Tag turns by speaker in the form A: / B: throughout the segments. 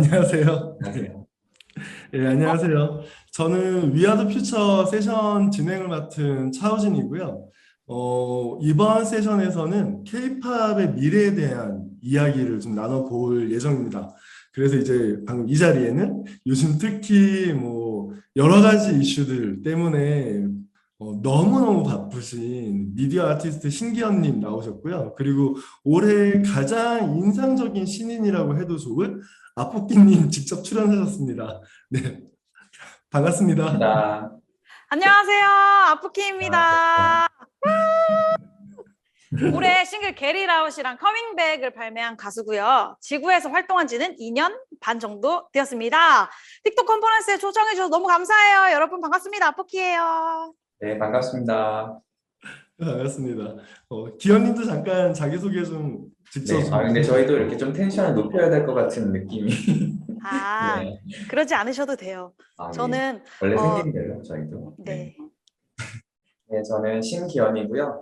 A: 안녕하세요.
B: 안녕하세요.
A: 예,
C: 어,
A: 안녕하세요. 저는 위아더 퓨처 세션 진행을 맡은 차우진이고요. 이번 세션에서는 케이팝의 미래에 대한 이야기를 좀 나눠볼 예정입니다. 그래서 이제 방금 이 자리에는 요즘 특히 뭐 여러 가지 이슈들 때문에 너무너무 바쁘신 미디어 아티스트 신기현님 나오셨고요. 그리고 올해 가장 인상적인 신인이라고 해도 좋을 아포끼님 직접 출연하셨습니다. 네, 반갑습니다.
B: 반갑습니다.
C: 안녕하세요.
B: 안녕하세요.
C: 아프키입니다. 올해 싱글 게리라웃이랑 커밍백을 발매한 가수고요. 지구에서 활동한 지는 2년 반 정도 되었습니다. 틱톡 컨퍼런스에 초청해 주셔서 너무 감사해요. 여러분 반갑습니다. 아프키예요.
B: 네, 반갑습니다.
A: 반갑습니다. 기현님도 잠깐 자기소개 좀 직접
B: 네, 근데 저희도 이렇게 좀 텐션을 높여야 될 것 같은 느낌이.
C: 아,
B: 네.
C: 그러지 않으셔도 돼요.
B: 예.
C: 저는
B: 원래
C: 어,
B: 생긴 대로 저희도. 네.
C: 네.
B: 네, 저는 신기현이고요.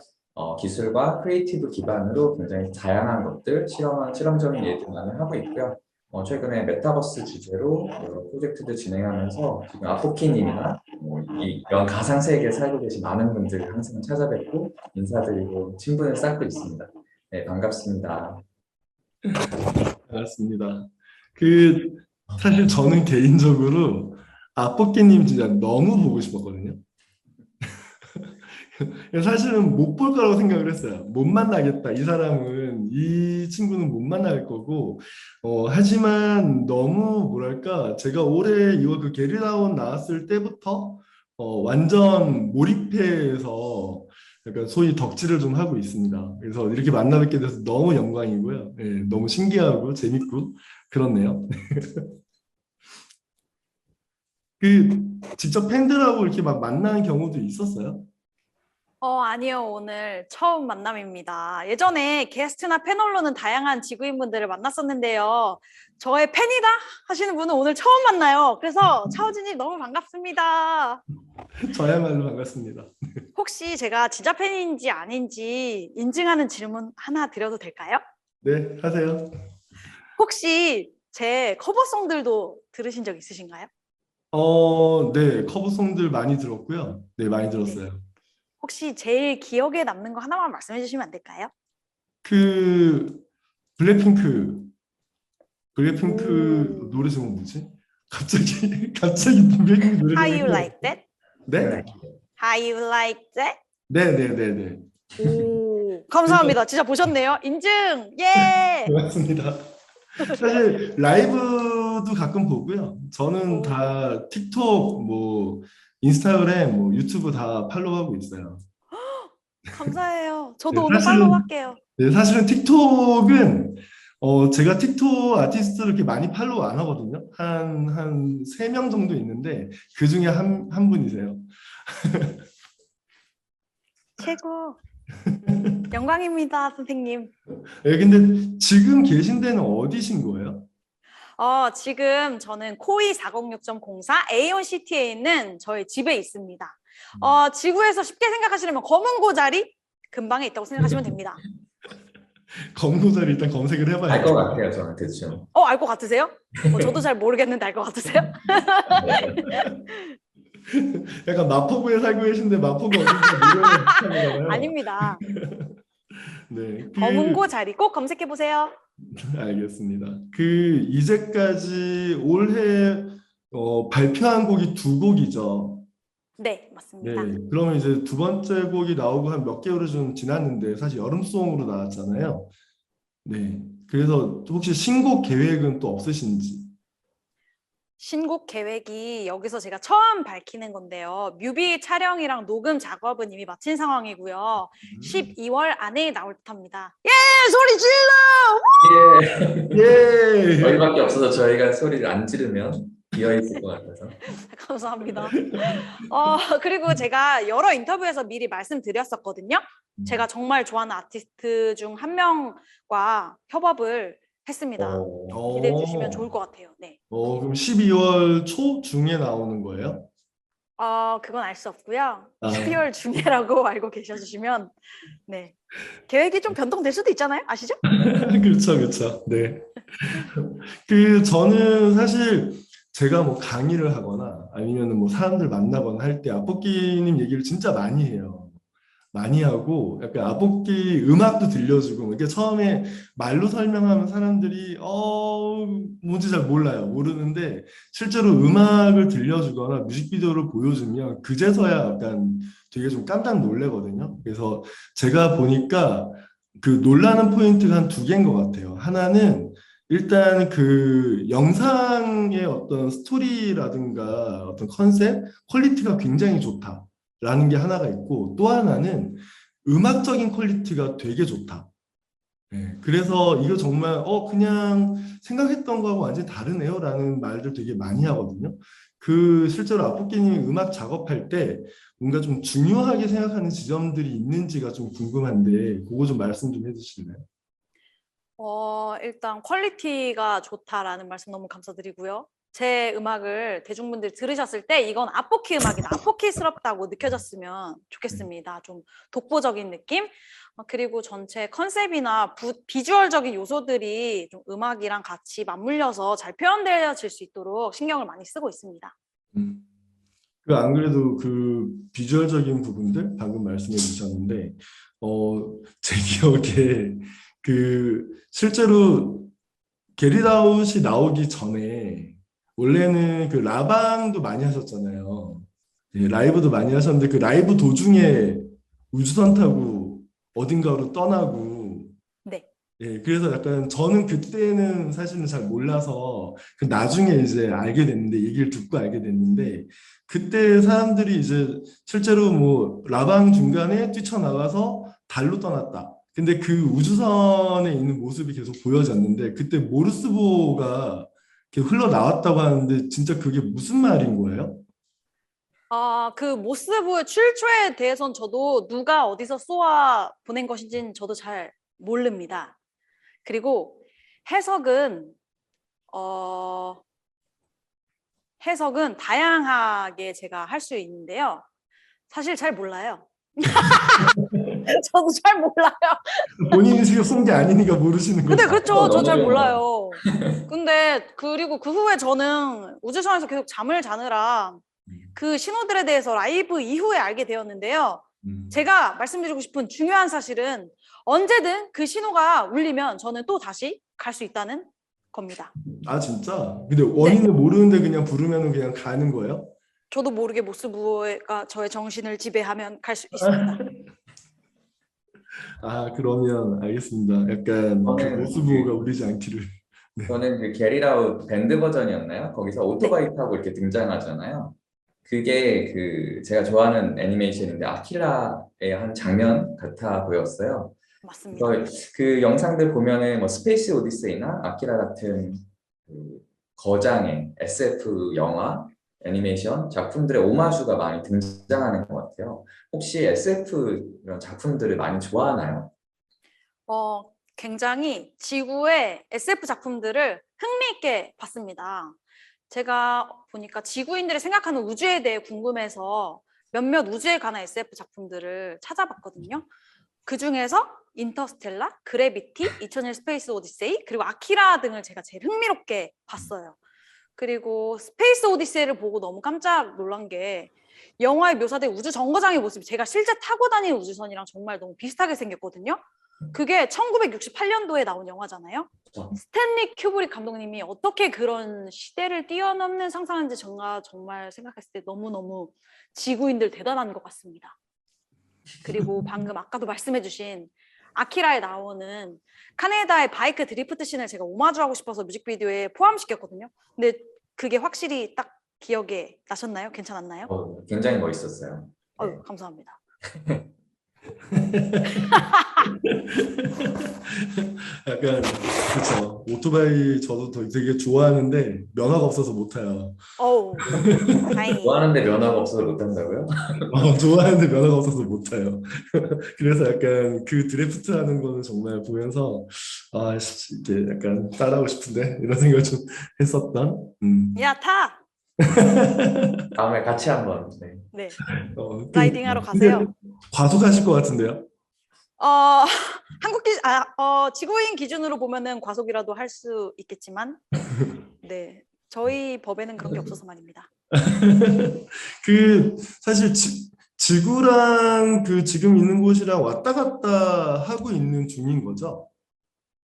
B: 기술과 크리에이티브 기반으로 굉장히 다양한 것들, 실험적인 일들 많이 하고 있고요. 최근에 메타버스 주제로 여러 프로젝트들 진행하면서 지금 아포키님이나 이런 가상 세계에 살고 계신 많은 분들 항상 찾아뵙고 인사드리고 친분을 쌓고 있습니다. 네, 반갑습니다.
A: 반갑습니다. 그 사실 저는 개인적으로 아포끼님 진짜 너무 보고 싶었거든요. 사실은 못 볼 거라고 생각을 했어요. 못 만나겠다. 이 사람은, 이 친구는 못 만날 거고. 하지만 너무 뭐랄까, 제가 올해 이거 그 게리라운 나왔을 때부터 완전 몰입해서 약간 소위 덕질을 좀 하고 있습니다. 그래서 이렇게 만나 뵙게 돼서 너무 영광이고요. 예, 너무 신기하고 재밌고 그렇네요. 그 직접 팬들하고 이렇게 막 만나는 경우도 있었어요?
C: 아니요. 오늘 처음 만남입니다. 예전에 게스트나 패널로는 다양한 지구인분들을 만났었는데요. 저의 팬이다 하시는 분은 오늘 처음 만나요. 그래서 차우진님 너무 반갑습니다.
A: 저야말로 반갑습니다.
C: 혹시 제가 진짜 팬인지 아닌지 인증하는 질문 하나 드려도 될까요?
A: 네, 하세요.
C: 혹시 제 커버송들도 들으신 적 있으신가요?
A: 네, 커버송들 많이 들었고요. 네, 많이
C: 네.
A: 들었어요.
C: 혹시 제일 기억에 남는 거 하나만 말씀해 주시면 안 될까요?
A: 그 블랙핑크, 블랙핑크
C: 오.
A: 노래 제목 뭐지? 갑자기 갑자기 블랙핑크 노래
C: How
A: 제목이
C: you
A: 생각.
C: like that?
A: 네?
C: How you like that?
A: 네, 네, 네, 네.
C: 오,
A: 그래서
C: 감사합니다. 진짜 보셨네요. 인증! 예!
A: 고맙습니다. 사실 라이브도 가끔 보고요. 저는
C: 오,
A: 다 틱톡, 뭐 인스타그램, 뭐 유튜브 다 팔로우하고 있어요.
C: 감사해요.
A: 네,
C: 저도 오늘 팔로우
A: 사실은
C: 할게요.
A: 네, 사실은 틱톡은 제가 틱톡 아티스트를 이렇게 많이 팔로우 안 하거든요. 한 세 명 정도 있는데 그 중에 한 분이세요.
C: 최고. 영광입니다, 선생님.
A: 네, 근데 지금 계신 데는 어디신 거예요?
C: 지금 저는 코이 406.04 에이온시티에 있는 저희 집에 있습니다. 지구에서 쉽게 생각하시려면 검은 고자리 근방에 있다고 생각하시면 됩니다.
A: 검도자를 일단 검색을
B: 알 것
A: 해봐야죠.
B: 같아요, 저는 대충.
C: 알 것 같으세요? 저도 잘 모르겠는데 알 것 같으세요?
B: 네.
A: 약간 마포구에 살고 계신데 마포가 어딘지 모르는 비슷한 거잖아요.
C: 아닙니다.
A: 네,
C: 검은 고자리 꼭 검색해 보세요.
A: 알겠습니다. 이제까지 올해 발표한 곡이 두 곡이죠.
C: 네,
A: 네,
C: 맞습니다.
A: 그러면 이제 두 번째 곡이 나오고 한 몇 개월이 좀 지났는데 사실 여름송으로 나왔잖아요. 네, 그래서 혹시 신곡 계획은 또 없으신지?
C: 신곡 계획이 여기서 제가 처음 밝히는 건데요. 뮤비 촬영이랑 녹음 작업은 이미 마친 상황이고요. 12월 안에 나올 듯합니다. 예, 소리 질러!
B: 예.
A: 예!
B: 저희밖에 없어서 저희가 소리를 안 지르면 비어 있을 것 같아서.
C: 감사합니다. 그리고 제가 여러 인터뷰에서 미리 말씀드렸었거든요. 제가 정말 좋아하는 아티스트 중 한 명과 협업을 했습니다. 기대해 주시면 좋을
A: 어,
C: 것 같아요. 네.
A: 그럼 12월 초 중에 나오는 거예요?
C: 그건 알 수 없고요.
A: 아.
C: 12월 중에라고 알고 계셔주시면 네. 계획이 좀 변동될 수도 있잖아요. 아시죠?
A: 그렇죠, 그렇죠. 네. 저는 사실 제가 뭐 강의를 하거나 아니면 뭐 사람들 만나거나 할 때 아포끼님 얘기를 진짜 많이 해요. 많이 하고 약간 아포끼 음악도 들려주고 이게 처음에 말로 설명하면 사람들이 뭔지 잘 몰라요. 모르는데 실제로 음악을 들려주거나 뮤직비디오를 보여주면 그제서야 약간 되게 좀 깜짝 놀래거든요. 그래서 제가 보니까 그 놀라는 포인트가 한 두 개인 것 같아요. 하나는 일단 그 영상의 어떤 스토리라든가 어떤 컨셉, 퀄리티가 굉장히 좋다라는 게 하나가 있고 또 하나는 음악적인 퀄리티가 되게 좋다. 네, 그래서 이거 정말 그냥 생각했던 거하고 완전히 다르네요라는 말들 되게 많이 하거든요. 실제로 아포끼님이 음악 작업할 때 뭔가 좀 중요하게 생각하는 지점들이 있는지가 좀 궁금한데 그거 좀 말씀 좀 해주실래요?
C: 일단 퀄리티가 좋다라는 말씀 너무 감사드리고요. 제 음악을 대중분들이 들으셨을 때 이건 아포키 음악이다. 아포키스럽다고 느껴졌으면 좋겠습니다. 좀 독보적인 느낌? 그리고 전체 컨셉이나 비주얼적인 요소들이 좀 음악이랑 같이 맞물려서 잘 표현되어질 수 있도록 신경을 많이 쓰고 있습니다.
A: 안 그래도 그 비주얼적인 부분들 방금 말씀해 주셨는데 제 기억에 실제로 게릿아웃이 나오기 전에 원래는 그 라방도 많이 하셨잖아요. 예, 라이브도 많이 하셨는데 그 라이브 도중에 우주선 타고 어딘가로 떠나고
C: 네.
A: 예, 그래서 약간 저는 그때는 사실은 잘 몰라서 나중에 이제 알게 됐는데 얘기를 듣고 알게 됐는데 그때 사람들이 이제 실제로 뭐 라방 중간에 뛰쳐나가서 달로 떠났다. 근데 그 우주선에 있는 모습이 계속 보여졌는데 그때 모르스보가 이렇게 흘러나왔다고 하는데 진짜 그게 무슨 말인 거예요?
C: 그 모스부의 출처에 대해서는 저도 누가 어디서 쏘아 보낸 것인지는 저도 잘 모릅니다. 그리고 해석은 해석은 다양하게 제가 할 수 있는데요. 사실 잘 몰라요. 저도 잘 몰라요.
A: 본인이 지금 쏜 게 아니니까 모르시는 거죠.
C: 근데 그렇죠. 저 잘
B: 너무
C: 몰라요. 근데 그리고 그 후에 저는 우주선에서 계속 잠을 자느라 그 신호들에 대해서 라이브 이후에 알게 되었는데요. 제가 말씀드리고 싶은 중요한 사실은 언제든 그 신호가 울리면 저는 또 다시 갈 수 있다는 겁니다.
A: 아 진짜? 근데 원인을 모르는데 그냥 부르면 그냥 가는 거예요?
C: 저도 모르게 모스부가 저의 정신을 지배하면 갈 수 있습니다.
A: 아 그러면 알겠습니다. 약간 그
B: 저는
A: 모스부호가 울리지 않기를. 네.
B: 저는 그 게리라웃 밴드 버전이었나요? 거기서 오토바이 타고 이렇게 등장하잖아요. 그게 그 제가 좋아하는 애니메이션인데 아키라의 한 장면 같아 보였어요.
C: 맞습니다.
B: 그래서 그 영상들 보면은 뭐 스페이스 오디세이나 아키라 같은 그 거장의 SF 영화, 애니메이션 작품들의 오마주가 많이 등장하는 것 같아요. 혹시 SF 이런 작품들을 많이 좋아하나요?
C: 굉장히 지구의 SF 작품들을 흥미있게 봤습니다. 제가 보니까 지구인들이 생각하는 우주에 대해 궁금해서 몇몇 우주에 관한 SF 작품들을 찾아봤거든요. 그 중에서 인터스텔라, 그래비티, 2001 스페이스 오디세이, 그리고 아키라 등을 제가 제일 흥미롭게 봤어요. 그리고 스페이스 오디세이를 보고 너무 깜짝 놀란 게 영화에 묘사된 우주 정거장의 모습이 제가 실제 타고 다니는 우주선이랑 정말 너무 비슷하게 생겼거든요. 그게 1968년도에 나온 영화잖아요. 스탠리 큐브릭 감독님이 어떻게 그런 시대를 뛰어넘는 상상한지 정말 생각했을 때 너무너무 지구인들 대단한 것 같습니다. 그리고 방금 아까도 말씀해주신 아키라에 나오는 카네다의 바이크 드리프트 씬을 제가 오마주하고 싶어서 뮤직비디오에 포함시켰거든요. 근데 그게 확실히 딱 기억에 나셨나요? 괜찮았나요?
B: 굉장히 멋있었어요.
C: 아유, 감사합니다.
A: 약간 그쵸. 오토바이 저도 되게 좋아하는데 면허가 없어서 못 타요.
C: 어우, 다행히.
B: 좋아하는데 면허가 없어서 못한다고요?
A: 좋아하는데 면허가 없어서 못 타요. 그래서 약간 그 드래프트 하는 거는 정말 보면서 이게 약간 따라하고 싶은데 이런 생각을 좀 했었던.
C: 야, 타!
B: 다음에 같이 한번. 네.
C: 네,
A: 어,
C: 라이딩하러
A: 근데
C: 가세요.
A: 과속하실 것 같은데요?
C: 어, 지구인 기준으로 보면은 과속이라도 할 수 있겠지만, 네, 저희 법에는 그런 게 없어서 말입니다.
A: 사실 지구랑 그 지금 있는 곳이랑 왔다 갔다 하고 있는 중인 거죠?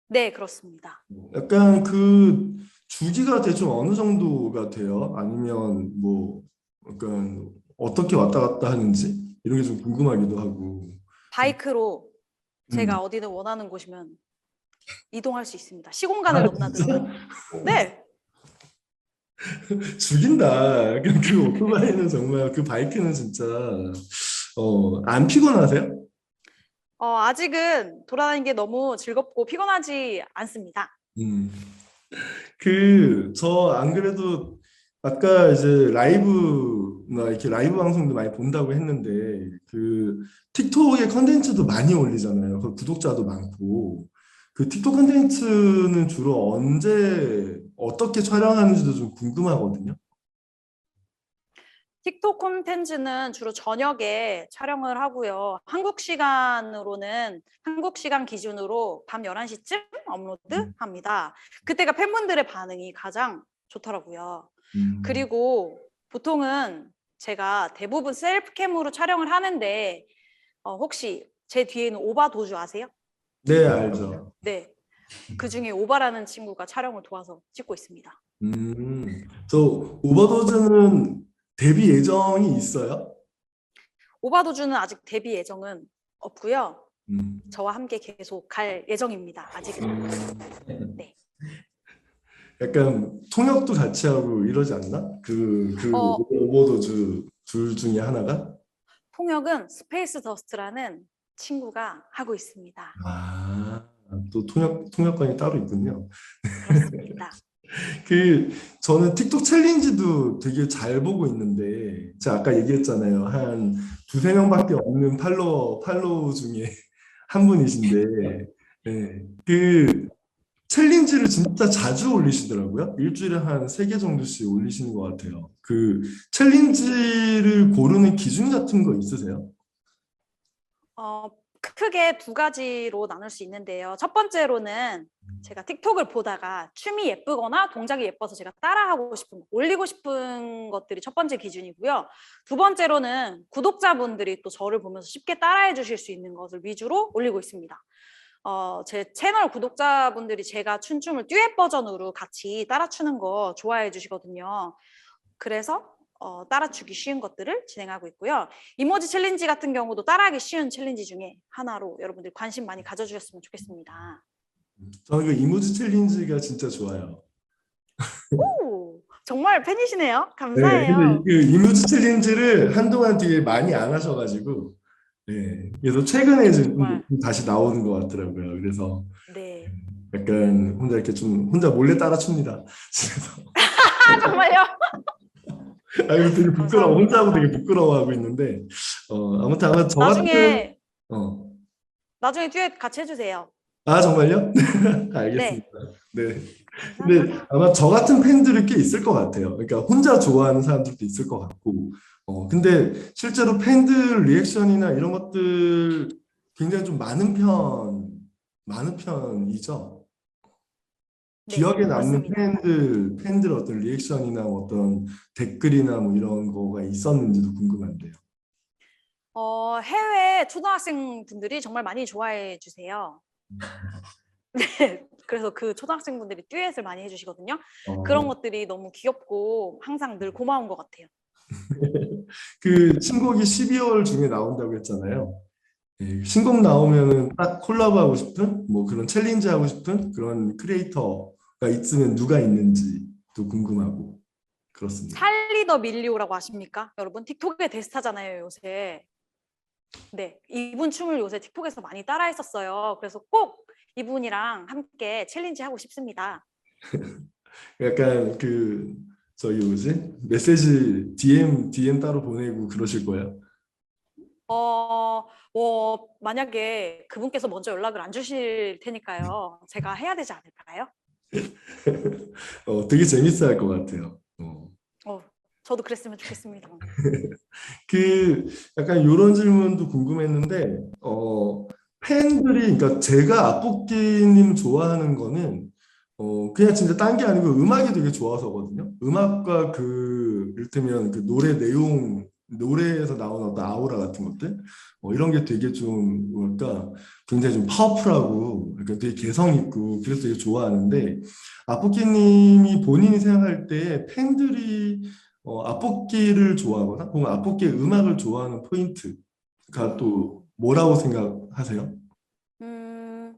C: 네, 그렇습니다.
A: 약간 그 주기가 대충 어느 정도가 돼요? 아니면 뭐 약간 어떻게 왔다 갔다 하는지 이런 게 좀 궁금하기도 하고.
C: 바이크로
A: 음.
C: 제가 어디든 원하는 곳이면 이동할 수 있습니다. 시공간을
A: 아, 진짜?
C: 넘나들면. 네,
A: 죽인다. 그 오토바이는 정말 그 바이크는 진짜 안 피곤하세요?
C: 아직은 돌아다니는 게 너무 즐겁고 피곤하지 않습니다.
A: 음. 저 안 그래도 아까 이제 라이브나 이렇게 라이브 방송도 많이 본다고 했는데 그 틱톡에 컨텐츠도 많이 올리잖아요. 그 구독자도 많고. 그 틱톡 컨텐츠는 주로 언제 어떻게 촬영하는지도 좀 궁금하거든요.
C: 틱톡 콘텐츠는 주로 저녁에 촬영을 하고요. 한국 시간 기준으로 밤 11시쯤 업로드합니다. 그때가 팬분들의 반응이 가장 좋더라고요.
A: 음.
C: 그리고 보통은 제가 대부분 셀프캠으로 촬영을 하는데 혹시 제 뒤에 있는 오바 도주 아세요?
A: 네, 알죠.
C: 네. 그 중에 오바라는 친구가 촬영을 도와서 찍고 있습니다.
A: 저 오버도즈는 데뷔 예정이 있어요?
C: 오바 도주는 아직 데뷔 예정은 없고요.
A: 음.
C: 저와 함께 계속 갈 예정입니다. 아직은. 네.
A: 약간 통역도 같이 하고 이러지 않나?
C: 어,
A: 오버도즈 둘 중에 하나가?
C: 통역은 스페이스 더스트라는 친구가 하고 있습니다.
A: 아, 또 통역관이 따로 있군요.
C: 그렇습니다.
A: 저는 틱톡 챌린지도 되게 잘 보고 있는데, 제가 아까 얘기했잖아요. 한 두세 명밖에 없는 팔로워 중에 한 분이신데, 네. 챌린지를 진짜 자주 올리시더라고요. 일주일에 한 세 개 정도씩 올리시는 것 같아요. 챌린지를 고르는 기준 같은 거 있으세요?
C: 크게 두 가지로 나눌 수 있는데요. 첫 번째로는 제가 틱톡을 보다가 춤이 예쁘거나 동작이 예뻐서 제가 따라하고 싶은 거, 올리고 싶은 것들이 첫 번째 기준이고요. 두 번째로는 구독자분들이 또 저를 보면서 쉽게 따라해 주실 수 있는 것을 위주로 올리고 있습니다. 제 채널 구독자분들이 제가 춘 춤을 듀엣 버전으로 같이 따라 추는 거 좋아해 주시거든요. 그래서 따라추기 쉬운 것들을 진행하고 있고요. 이모지 챌린지 같은 경우도 따라하기 쉬운 챌린지 중에 하나로 여러분들 관심 많이 가져주셨으면 좋겠습니다.
A: 저는 그 이모지 챌린지가 진짜 좋아요.
C: 오, 정말 팬이시네요.
A: 네, 근데
C: 감사해요.
A: 그 이모지 챌린지를 한동안 되게 많이 안 하셔가지고, 네, 그래서 최근에 지금
C: 정말
A: 다시 나오는 것 같더라고요. 그래서
C: 네.
A: 약간 혼자 이렇게 좀 혼자 몰래 따라 춥니다. 그래서
C: 정말요?
A: 이거 되게 부끄러워. 혼자 하고
C: 감사합니다.
A: 되게 부끄러워하고 있는데, 아무튼 아마 저 같은
C: 나중에
A: 어,
C: 나중에 듀엣 같이 해주세요.
A: 아 정말요? 알겠습니다.
C: 네,
A: 네. 근데
C: 감사합니다.
A: 아마 저 같은 팬들이 꽤 있을 것 같아요. 그러니까 혼자 좋아하는 사람들도 있을 것 같고. 근데 실제로 팬들 리액션이나 이런 것들 굉장히 좀 많은 편이죠.
C: 네,
A: 기억에 남는
C: 맞습니다.
A: 팬들 어떤 리액션이나 어떤 댓글이나 뭐 이런 거가 있었는지도 궁금한데요.
C: 해외 초등학생 분들이 정말 많이 좋아해 주세요. 네, 그래서 그 초등학생 분들이 듀엣을 많이 해주시거든요. 그런
A: 어,
C: 것들이 너무 귀엽고 항상 늘 고마운 것 같아요.
A: 신곡이 12월 중에 나온다고 했잖아요. 예, 신곡 나오면은 딱 콜라보 하고 싶은 뭐 그런 챌린지 하고 싶은 그런 크리에이터가 있으면 누가 있는지도 궁금하고 그렇습니다.
C: 찰리 더 밀리오라고 아십니까? 여러분 틱톡의 대스타잖아요, 요새. 네, 이분 춤을 요새 틱톡에서 많이 따라했었어요. 그래서 꼭 이분이랑 함께 챌린지 하고 싶습니다.
A: 약간 저기 뭐지? 메시지 DM 따로 보내고 그러실 거예요.
C: 만약에 그분께서 먼저 연락을 안 주실 테니까요. 제가 해야 되지 않을까요?
A: 되게 재밌어 할 것 같아요.
C: 어, 저도 그랬으면 좋겠습니다.
A: 그 약간 이런 질문도 궁금했는데 팬들이 그러니까 제가 앞볶이님 좋아하는 거는 그냥 진짜 딴 게 아니고 음악이 되게 좋아서거든요. 음악과 그 이를테면 그 노래 내용 노래에서 나오는 어떤 아우라 같은 것들 이런 게 되게 좀 뭐랄까 굉장히 좀 파워풀하고 그러니까 되게 개성 있고 그래서 되게 좋아하는데 앞볶이님이 본인이 생각할 때 팬들이 앞볶이를 좋아하거나 혹은 앞볶이의 음악을 좋아하는 포인트가 또 뭐라고 생각하세요?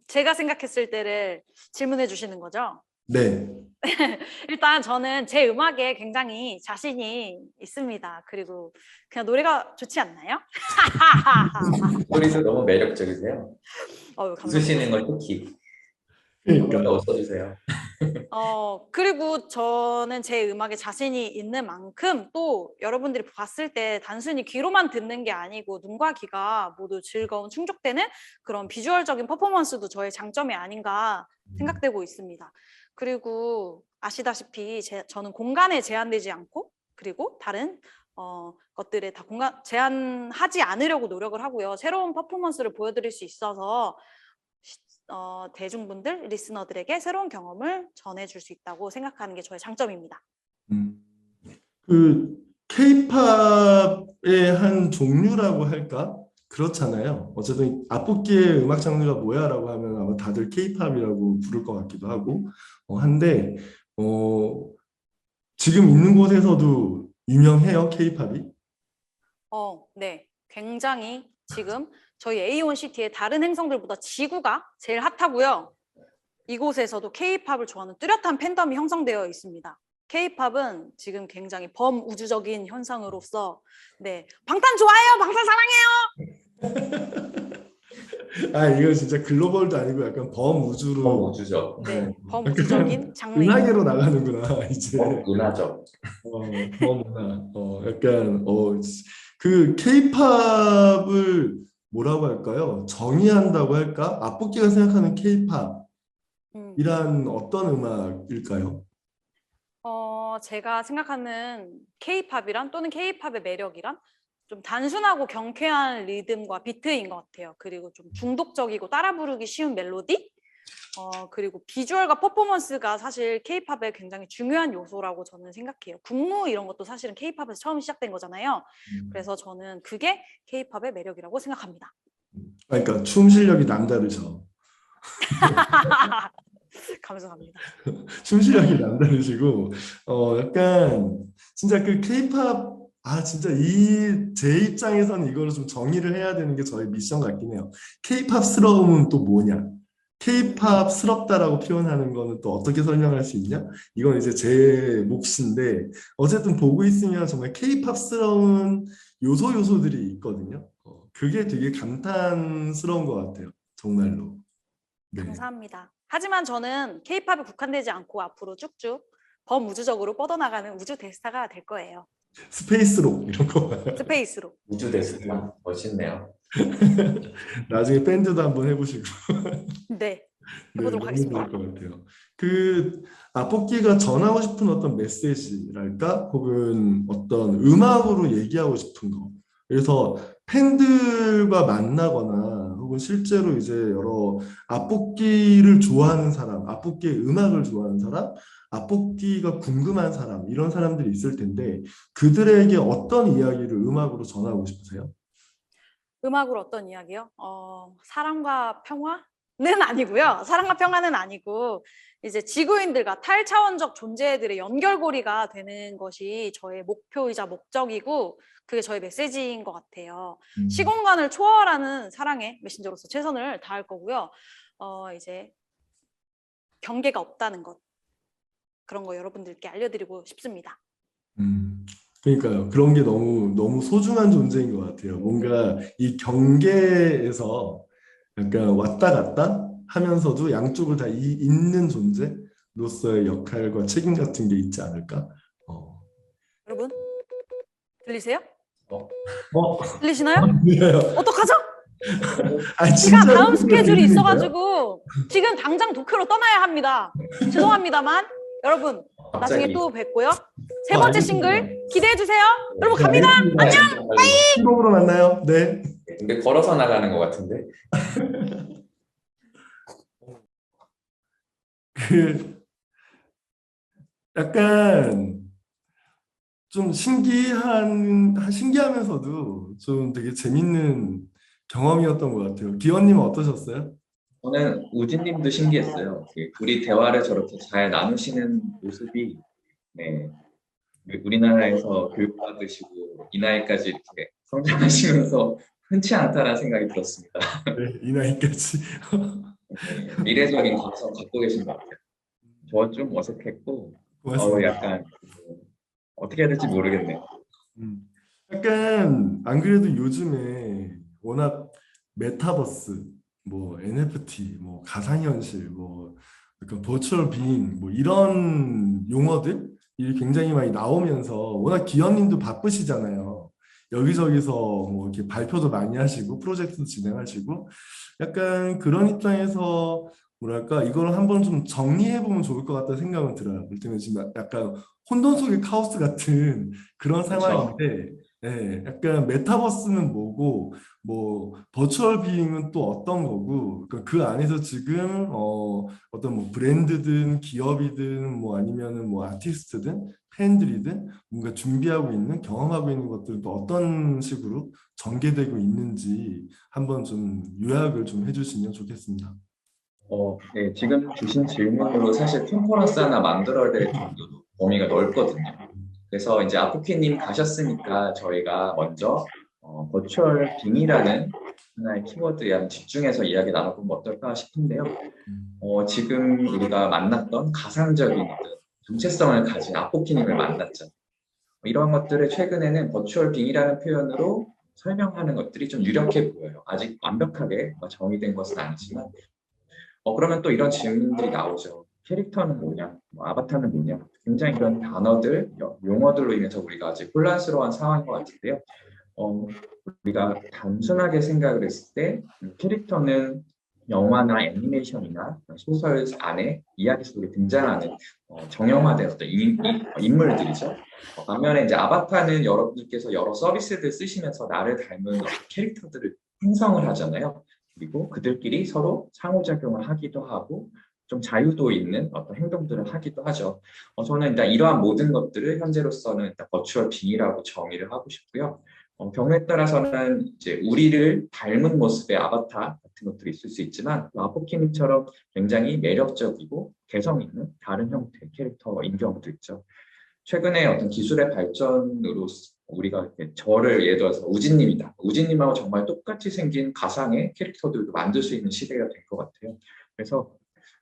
C: 제가 생각했을 때를 질문해 주시는 거죠?
A: 네.
C: 일단 저는 제 음악에 굉장히 자신이 있습니다. 그리고 그냥 노래가 좋지 않나요?
B: 소리도 너무 매력적이세요.
C: 감사합니다.
B: 웃으시는 걸 특히
A: 그러니까
B: 웃어주세요.
C: 그리고 저는 제 음악에 자신이 있는 만큼 또 여러분들이 봤을 때 단순히 귀로만 듣는 게 아니고 눈과 귀가 모두 즐거운 충족되는 그런 비주얼적인 퍼포먼스도 저의 장점이 아닌가 생각되고 있습니다. 그리고 아시다시피 저는 공간에 제한되지 않고 그리고 다른 것들에 다 제한하지 않으려고 노력을 하고요. 새로운 퍼포먼스를 보여드릴 수 있어서 대중분들, 리스너들에게 새로운 경험을 전해줄 수 있다고 생각하는 게 저의 장점입니다.
A: 그 K-팝의 한 종류라고 할까? 그렇잖아요. 어쨌든 앞볶이의 음악 장르가 뭐야라고 하면 아마 다들 K-팝이라고 부를 것 같기도 하고 한데 지금 있는 곳에서도 유명해요, K-팝이?
C: 네. 굉장히 지금 저희 A1CT의 다른 행성들보다 지구가 제일 핫하고요. 이곳에서도 K-팝을 좋아하는 뚜렷한 팬덤이 형성되어 있습니다. K-팝은 지금 굉장히 범우주적인 현상으로서 네, 방탄 좋아해요! 방탄 사랑해요!
A: 이거 진짜 글로벌도 아니고 약간 범우주로
B: 우주적,
C: 네, 범우주적인 장르.
A: 은하계로 나가는구나, 이제.
B: 문화적.
A: 범은하. 약간 그 K-팝을 뭐라고 할까요? 정의한다고 할까? 앞볶이가 생각하는 K-팝이란 어떤 음악일까요?
C: 제가 생각하는 K-팝이란 또는 K-팝의 매력이란 좀 단순하고 경쾌한 리듬과 비트인 것 같아요. 그리고 좀 중독적이고 따라 부르기 쉬운 멜로디? 그리고 비주얼과 퍼포먼스가 사실 K-팝의 굉장히 중요한 요소라고 저는 생각해요. 군무 이런 것도 사실은 K-팝에서 처음 시작된 거잖아요. 그래서 저는 그게 K-팝의 매력이라고 생각합니다.
A: 그러니까 춤 실력이 남다르죠.
C: 감사합니다.
A: 춤 실력이 남다르시고 약간 진짜 그 K-팝 진짜 제 입장에서는 이거를 좀 정의를 해야 되는 게 저의 미션 같긴 해요. K-팝스러움은 또 뭐냐? K-팝스럽다라고 표현하는 거는 또 어떻게 설명할 수 있냐? 이건 이제 제 몫인데 어쨌든 보고 있으면 정말 K-팝스러운 요소들이 있거든요. 그게 되게 감탄스러운 것 같아요. 정말로. 네.
C: 감사합니다. 하지만 저는 K-팝에 국한되지 않고 앞으로 쭉쭉 범우주적으로 뻗어나가는 우주 대스타가 될 거예요.
A: 스페이스로 이런 거.
C: 스페이스로.
B: 우주 대스타. 멋있네요.
A: 나중에 밴드도 한번 해보시고.
C: 네.
A: 네,
C: 해보도록
A: 너무
C: 하겠습니다.
A: 좋을 것 같아요. 그 앞볶이가 전하고 싶은 어떤 메시지랄까? 혹은 어떤 음악으로 얘기하고 싶은 거. 그래서 팬들과 만나거나 혹은 실제로 이제 여러 앞볶이를 좋아하는 사람, 앞볶이의 음악을 좋아하는 사람, 앞볶이가 궁금한 사람, 이런 사람들이 있을 텐데 그들에게 어떤 이야기를 음악으로 전하고 싶으세요?
C: 음악으로 어떤 이야기요? 사랑과 평화는 아니고요. 사랑과 평화는 아니고 이제 지구인들과 탈차원적 존재들의 연결고리가 되는 것이 저의 목표이자 목적이고 그게 저의 메시지인 것 같아요. 시공간을 초월하는 사랑의 메신저로서 최선을 다할 거고요. 이제 경계가 없다는 것 그런 거 여러분들께 알려드리고 싶습니다.
A: 그러니까요. 그런 게 너무 소중한 존재인 것 같아요. 뭔가 이 경계에서 약간 왔다 갔다 하면서도 양쪽을 다 잇는 존재로서의 역할과 책임 같은 게 있지 않을까?
C: 여러분 들리세요?
B: 어,
C: 들리시나요?
A: 들려요.
C: 어떡하죠? 제가
A: 진짜
C: 다음 스케줄이
A: 들리는데요?
C: 있어가지고 지금 당장 도쿄로 떠나야 합니다. 죄송합니다만 여러분 나중에
B: 갑자기
C: 또 뵙고요. 세 번째
A: 알겠습니다.
C: 싱글 기대해 주세요. 여러분
A: 네,
C: 갑니다.
A: 알겠습니다. 신곡으로 만나요. 네.
B: 근데 걸어서 나가는 것 같은데.
A: 그 약간 좀 신기하면서도 좀 되게 재밌는 경험이었던 것 같아요. 기원님은 어떠셨어요?
B: 저는 우진님도 신기했어요. 우리 대화를 저렇게 잘 나누시는 모습이 네, 우리나라에서 교육받으시고 이 나이까지 이렇게 성장하시면서 흔치 않다라는 생각이 들었습니다.
A: 네, 이 나이까지.
B: 네, 미래적인 감성 갖고 계신 것 같아요. 저 좀 어색했고,
A: 고맙습니다.
B: 약간 어떻게 해야 될지 모르겠네요.
A: 음. 약간 안 그래도 요즘에 워낙 메타버스, 뭐 NFT, 뭐 가상현실, 뭐 그러니까 버추얼 빙, 뭐 이런 용어들이 굉장히 많이 나오면서 워낙 기현님도 바쁘시잖아요. 여기저기서 뭐 이렇게 발표도 많이 하시고 프로젝트도 진행하시고 약간 그런 입장에서 뭐랄까 이걸 한번 좀 정리해 보면 좋을 것 같다는 생각은 들어요. 볼 때는 지금 약간 혼돈 속의 카오스 같은 그런
B: 그렇죠?
A: 상황인데, 예, 약간 메타버스는 뭐고, 뭐 버추얼 비잉은 또 어떤 거고, 그러니까 그 안에서 지금 어떤 뭐 브랜드든 기업이든 뭐 아니면은 뭐 아티스트든 팬들이든 뭔가 준비하고 있는 경험하고 있는 것들은 또 어떤 식으로 전개되고 있는지 한번 좀 요약을 좀 해주시면 좋겠습니다.
B: 네, 지금 주신 질문으로 사실 컨퍼런스 하나 만들어야 될 정도로 범위가 넓거든요. 그래서 이제 아프키님 가셨으니까 저희가 먼저 버추얼 빙이라는 하나의 키워드에 한번 집중해서 이야기 나눠보면 어떨까 싶은데요. 지금 우리가 만났던 가상적인 어떤 정체성을 가진 아포키님을 만났죠. 이런 것들을 최근에는 버추얼 빙이라는 표현으로 설명하는 것들이 좀 유력해 보여요. 아직 완벽하게 정의된 것은 아니지만 그러면 또 이런 질문들이 나오죠. 캐릭터는 뭐냐? 뭐 아바타는 뭐냐? 굉장히 이런 단어들, 용어들로 인해서 우리가 아직 혼란스러운 상황인 것 같은데요. 우리가 단순하게 생각을 했을 때 캐릭터는 영화나 애니메이션이나 소설 안에 이야기 속에 등장하는 정형화된 어떤 인물들이죠. 반면에 이제 아바타는 여러분들께서 여러 서비스들 쓰시면서 나를 닮은 캐릭터들을 생성을 하잖아요. 그리고 그들끼리 서로 상호작용을 하기도 하고 좀 자유도 있는 어떤 행동들을 하기도 하죠. 저는 일단 이러한 모든 것들을 현재로서는 일단 버추얼 빙이라고 정의를 하고 싶고요. 경우에 따라서는 이제 우리를 닮은 모습의 아바타 같은 것들이 있을 수 있지만 아포키님처럼 굉장히 매력적이고 개성 있는 다른 형태의 캐릭터인 경우도 있죠. 최근에 어떤 기술의 발전으로 우리가 이렇게 저를 예를 들어서 우진님이다. 우진님하고 정말 똑같이 생긴 가상의 캐릭터들도 만들 수 있는 시대가 된 것 같아요. 그래서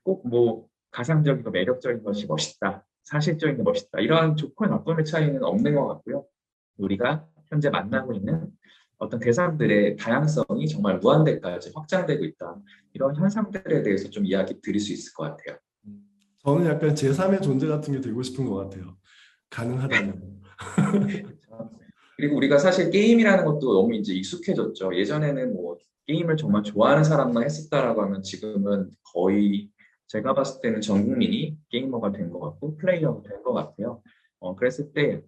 B: 꼭 뭐 가상적이고 매력적인 것이 멋있다. 사실적인 게 멋있다. 이러한 좋고 나쁨의 차이는 없는 것 같고요. 우리가 현재 만나고 있는 어떤 대상들의 다양성이 정말 무한대까지 확장되고 있다. 이런 현상들에 대해서 좀 이야기 드릴 수 있을 것 같아요.
A: 저는 약간 제3의 존재 같은 게 되고 싶은 것 같아요. 가능하다면.
B: 그리고 우리가 사실 게임이라는 것도 너무 이제 익숙해졌죠. 예전에는 뭐 게임을 정말 좋아하는 사람만 했었다라고 하면 지금은 거의 제가 봤을 때는 전 국민이 게이머가 된 것 같고 플레이어가 된 것 같아요. 그랬을 때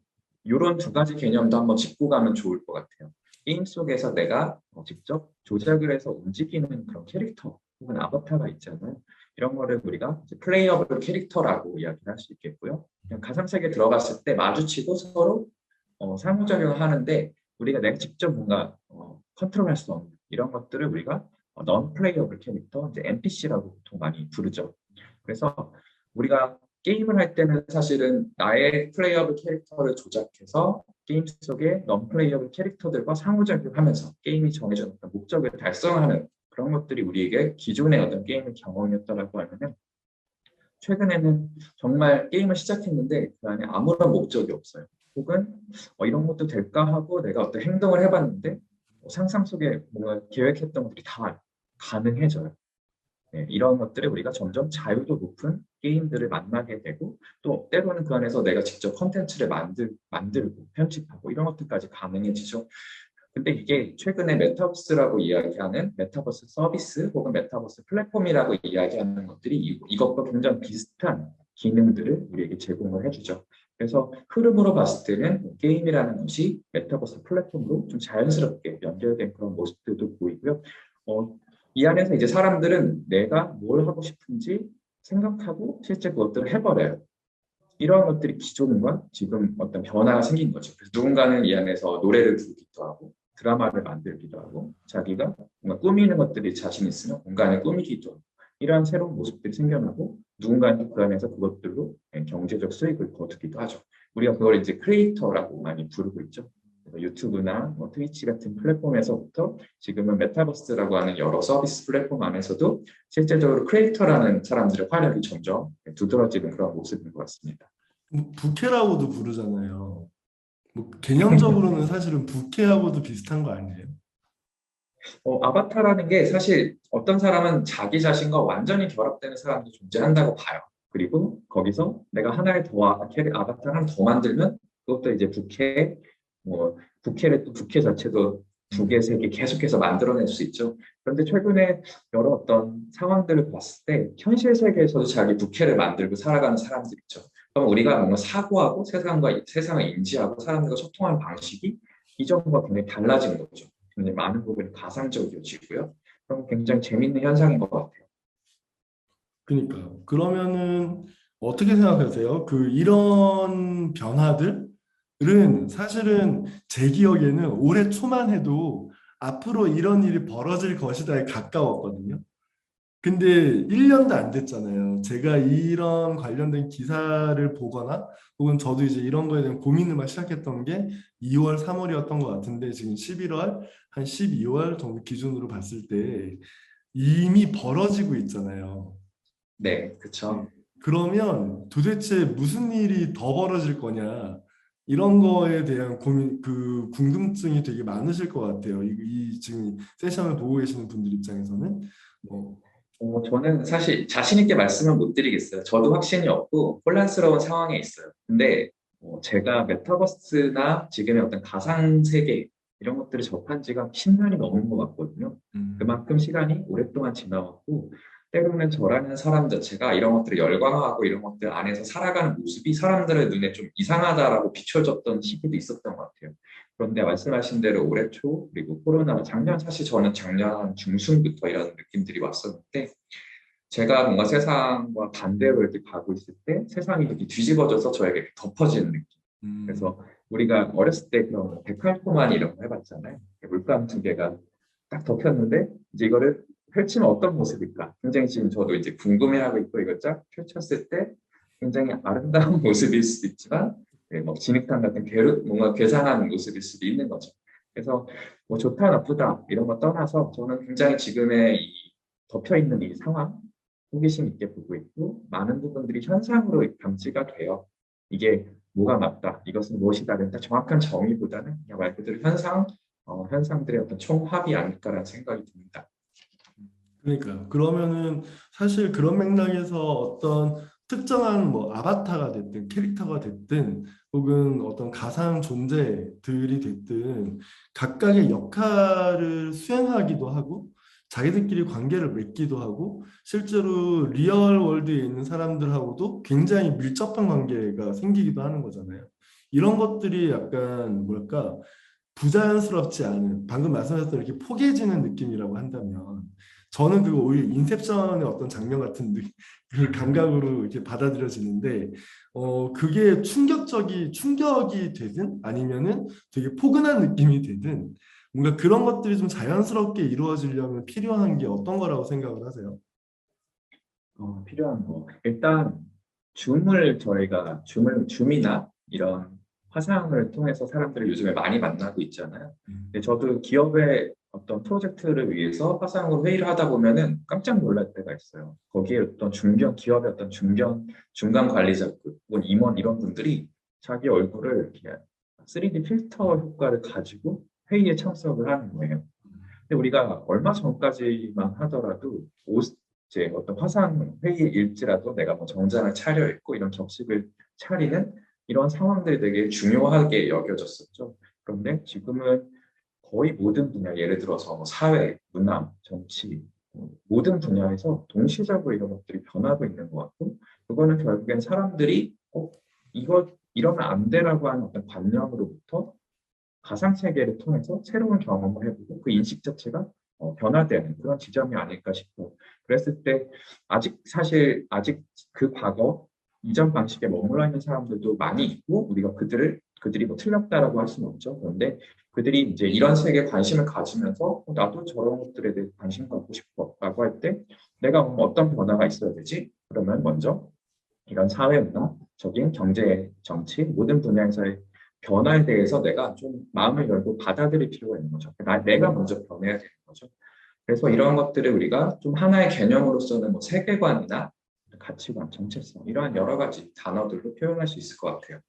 B: 이런 두 가지 개념도 한번 짚고 가면 좋을 것 같아요. 게임 속에서 내가 직접 조작을 해서 움직이는 그런 캐릭터 혹은 아바타가 있잖아요. 이런 거를 우리가 이제 플레이어블 캐릭터라고 이야기를 할 수 있겠고요. 그냥 가상세계에 들어갔을 때 마주치고 서로 상호작용을 하는데 우리가 내가 직접 뭔가 컨트롤할 수 없는 이런 것들을 우리가 non 플레이어블 캐릭터, 이제 NPC라고 보통 많이 부르죠. 그래서 우리가 게임을 할 때는 사실은 나의 플레이어블 캐릭터를 조작해서 게임 속의 non 플레이어블 캐릭터들과 상호작용하면서 게임이 정해진 어떤 목적을 달성하는 그런 것들이 우리에게 기존의 어떤 게임의 경험이었다라고 하면은 최근에는 정말 게임을 시작했는데 그 안에 아무런 목적이 없어요. 혹은 이런 것도 될까 하고 내가 어떤 행동을 해봤는데 상상 속에 뭔가 계획했던 것들이 다 가능해져요. 네, 이런 것들을 우리가 점점 자유도 높은 게임들을 만나게 되고 또 때로는 그 안에서 내가 직접 컨텐츠를 만들고 편집하고 이런 것들까지 가능해지죠. 근데 이게 최근에 메타버스라고 이야기하는 메타버스 서비스 혹은 메타버스 플랫폼이라고 이야기하는 것들이 이것과 굉장히 비슷한 기능들을 우리에게 제공을 해주죠. 그래서 흐름으로 봤을 때는 게임이라는 것이 메타버스 플랫폼으로 좀 자연스럽게 연결된 그런 모습들도 보이고요. 이 안에서 이제 사람들은 내가 뭘 하고 싶은지 생각하고 실제 그것들을 해버려요. 이러한 것들이 기존과 지금 어떤 변화가 생긴 거죠. 그래서 누군가는 이 안에서 노래를 부르기도 하고 드라마를 만들기도 하고 자기가 뭔가 꾸미는 것들이 자신 있으면 공간을 꾸미기도 하고 이러한 새로운 모습들이 생겨나고 누군가는 그 안에서 그것들로 경제적 수익을 거두기도 하죠. 우리가 그걸 이제 크리에이터라고 많이 부르고 있죠. 유튜브나 뭐 트위치 같은 플랫폼에서부터 지금은 메타버스라고 하는 여러 서비스 플랫폼 안에서도 실제적으로 크리에이터라는 사람들의 활약이 점점 두드러지는 그런 모습인 것 같습니다.
A: 부캐라고도 부르잖아요. 뭐 개념적으로는 사실은 부캐하고도 비슷한 거 아니에요?
B: 아바타라는 게 사실 어떤 사람은 자기 자신과 완전히 결합되는 사람도 존재한다고 봐요. 그리고 거기서 내가 하나의 더 아바타를 하나 더 만들면 그것도 이제 부캐, 뭐 부캐를 또 부캐 자체도 두 개, 세 개 계속해서 만들어낼 수 있죠. 그런데 최근에 여러 어떤 상황들을 봤을 때 현실 세계에서도 자기 부캐를 만들고 살아가는 사람들 있죠. 그럼 우리가 뭔가 사고하고 세상을 인지하고 사람들과 소통하는 방식이 이전과 굉장히 달라진 거죠. 굉장히 많은 부분이 가상적이어지고요. 그럼 굉장히 재밌는 현상인 것 같아요.
A: 그러니까 그러면은 어떻게 생각하세요? 그 이런 변화들은 사실은 제 기억에는 올해 초만 해도 앞으로 이런 일이 벌어질 것이다에 가까웠거든요. 근데 1년도 안 됐잖아요. 제가 이런 관련된 기사를 보거나 혹은 저도 이제 이런 거에 대한 고민을 막 시작했던 게 2월, 3월이었던 것 같은데 지금 11월, 한 12월 정도 기준으로 봤을 때 이미 벌어지고 있잖아요.
B: 네, 그렇죠.
A: 그러면 도대체 무슨 일이 더 벌어질 거냐 이런 거에 대한 고민, 그 궁금증이 되게 많으실 것 같아요. 이 지금 세션을 보고 계시는 분들 입장에서는 뭐
B: 저는 사실 자신 있게 말씀을 못 드리겠어요. 저도 확신이 없고 혼란스러운 상황에 있어요. 근데 제가 메타버스나 지금의 어떤 가상세계 이런 것들을 접한 지가 10년이 넘은 것 같거든요.
A: 음,
B: 그만큼 시간이 오랫동안 지나왔고 때로는 저라는 사람 자체가 이런 것들을 열광하고 이런 것들 안에서 살아가는 모습이 사람들의 눈에 좀 이상하다라고 비춰졌던 시기도 있었던 것 같아요. 그런데 말씀하신 대로 올해 초 그리고 코로나 사실 저는 작년 중순부터 이런 느낌들이 왔었는데 제가 뭔가 세상과 반대로 이렇게 가고 있을 때 세상이 이렇게 뒤집어져서 저에게 덮어지는 느낌.
A: 음,
B: 그래서 우리가 어렸을 때 그런 데칼코마니 이런 거 해봤잖아요. 물감 두 개가 딱 덮였는데 이제 이거를 펼치면 어떤 모습일까? 굉장히 지금 저도 이제 궁금해하고 있고 이거 쫙 펼쳤을 때 굉장히 아름다운 모습일 수도 있지만 뭐 진흙탕 같은 뭔가 괴상한 모습일 수도 있는 거죠. 그래서 뭐 좋다 나쁘다 이런 거 떠나서 저는 굉장히 지금의 이 덮여 있는 이 상황 호기심 있게 보고 있고 많은 부분들이 현상으로 감지가 돼요. 이게 뭐가 맞다, 이것은 무엇이다, 일단 정확한 정의보다는 그냥 말 그대로 현상들의 어떤 총합이 아닐까라는 생각이 듭니다.
A: 그러니까 그러면은 사실 그런 맥락에서 어떤 특정한 뭐 아바타가 됐든 캐릭터가 됐든 혹은 어떤 가상 존재들이 됐든 각각의 역할을 수행하기도 하고 자기들끼리 관계를 맺기도 하고 실제로 리얼 월드에 있는 사람들하고도 굉장히 밀접한 관계가 생기기도 하는 거잖아요. 이런 것들이 약간 뭐랄까 부자연스럽지 않은 방금 말씀하셨던 이렇게 포개지는 느낌이라고 한다면 저는 그거 오히려 인셉션의 어떤 장면 같은 그 감각으로 이렇게 받아들여지는데 그게 충격이 되든 아니면은 되게 포근한 느낌이 되든 뭔가 그런 것들이 좀 자연스럽게 이루어지려면 필요한 게 어떤 거라고 생각을 하세요?
B: 필요한 거. 일단 저희가 줌이나 이런 화상을 통해서 사람들을 요즘에 많이 만나고 있잖아요. 근데 저도 기업의 어떤 프로젝트를 위해서 화상으로 회의를 하다 보면은 깜짝 놀랄 때가 있어요. 거기에 어떤 기업의 어떤 중간 관리자 혹은 임원 이런 분들이 자기 얼굴을 이렇게 3D 필터 효과를 가지고 회의에 참석을 하는 거예요. 근데 우리가 얼마 전까지만 하더라도 이제 어떤 화상 회의일지라도 내가 뭐 정장을 차려입고 이런 격식을 차리는 이런 상황들이 되게 중요하게 여겨졌었죠. 그런데 지금은 거의 모든 분야, 예를 들어서 뭐 사회, 문화, 정치, 모든 분야에서 동시적으로 이런 것들이 변하고 있는 것 같고, 그거는 결국엔 사람들이 이거 이러면 안 돼라고 하는 어떤 관념으로부터 가상 세계를 통해서 새로운 경험을 해보고 그 인식 자체가 변화되는 그런 지점이 아닐까 싶고 그랬을 때 아직 그 과거 이전 방식에 머물러 있는 사람들도 많이 있고 우리가 그들이 뭐 틀렸다라고 할 수는 없죠. 그런데 그들이 이제 이런 세계에 관심을 가지면서 나도 저런 것들에 대해 관심 갖고 싶어라고 할 때 내가 어떤 변화가 있어야 되지? 그러면 먼저 이런 사회 문화적인 경제, 정치 모든 분야에서의 변화에 대해서 내가 좀 마음을 열고 받아들일 필요가 있는 거죠. 내가 먼저 변해야 되는 거죠. 그래서 이러한 것들을 우리가 좀 하나의 개념으로서는 뭐 세계관이나 가치관, 정체성 이러한 여러 가지 단어들로 표현할 수 있을 것 같아요.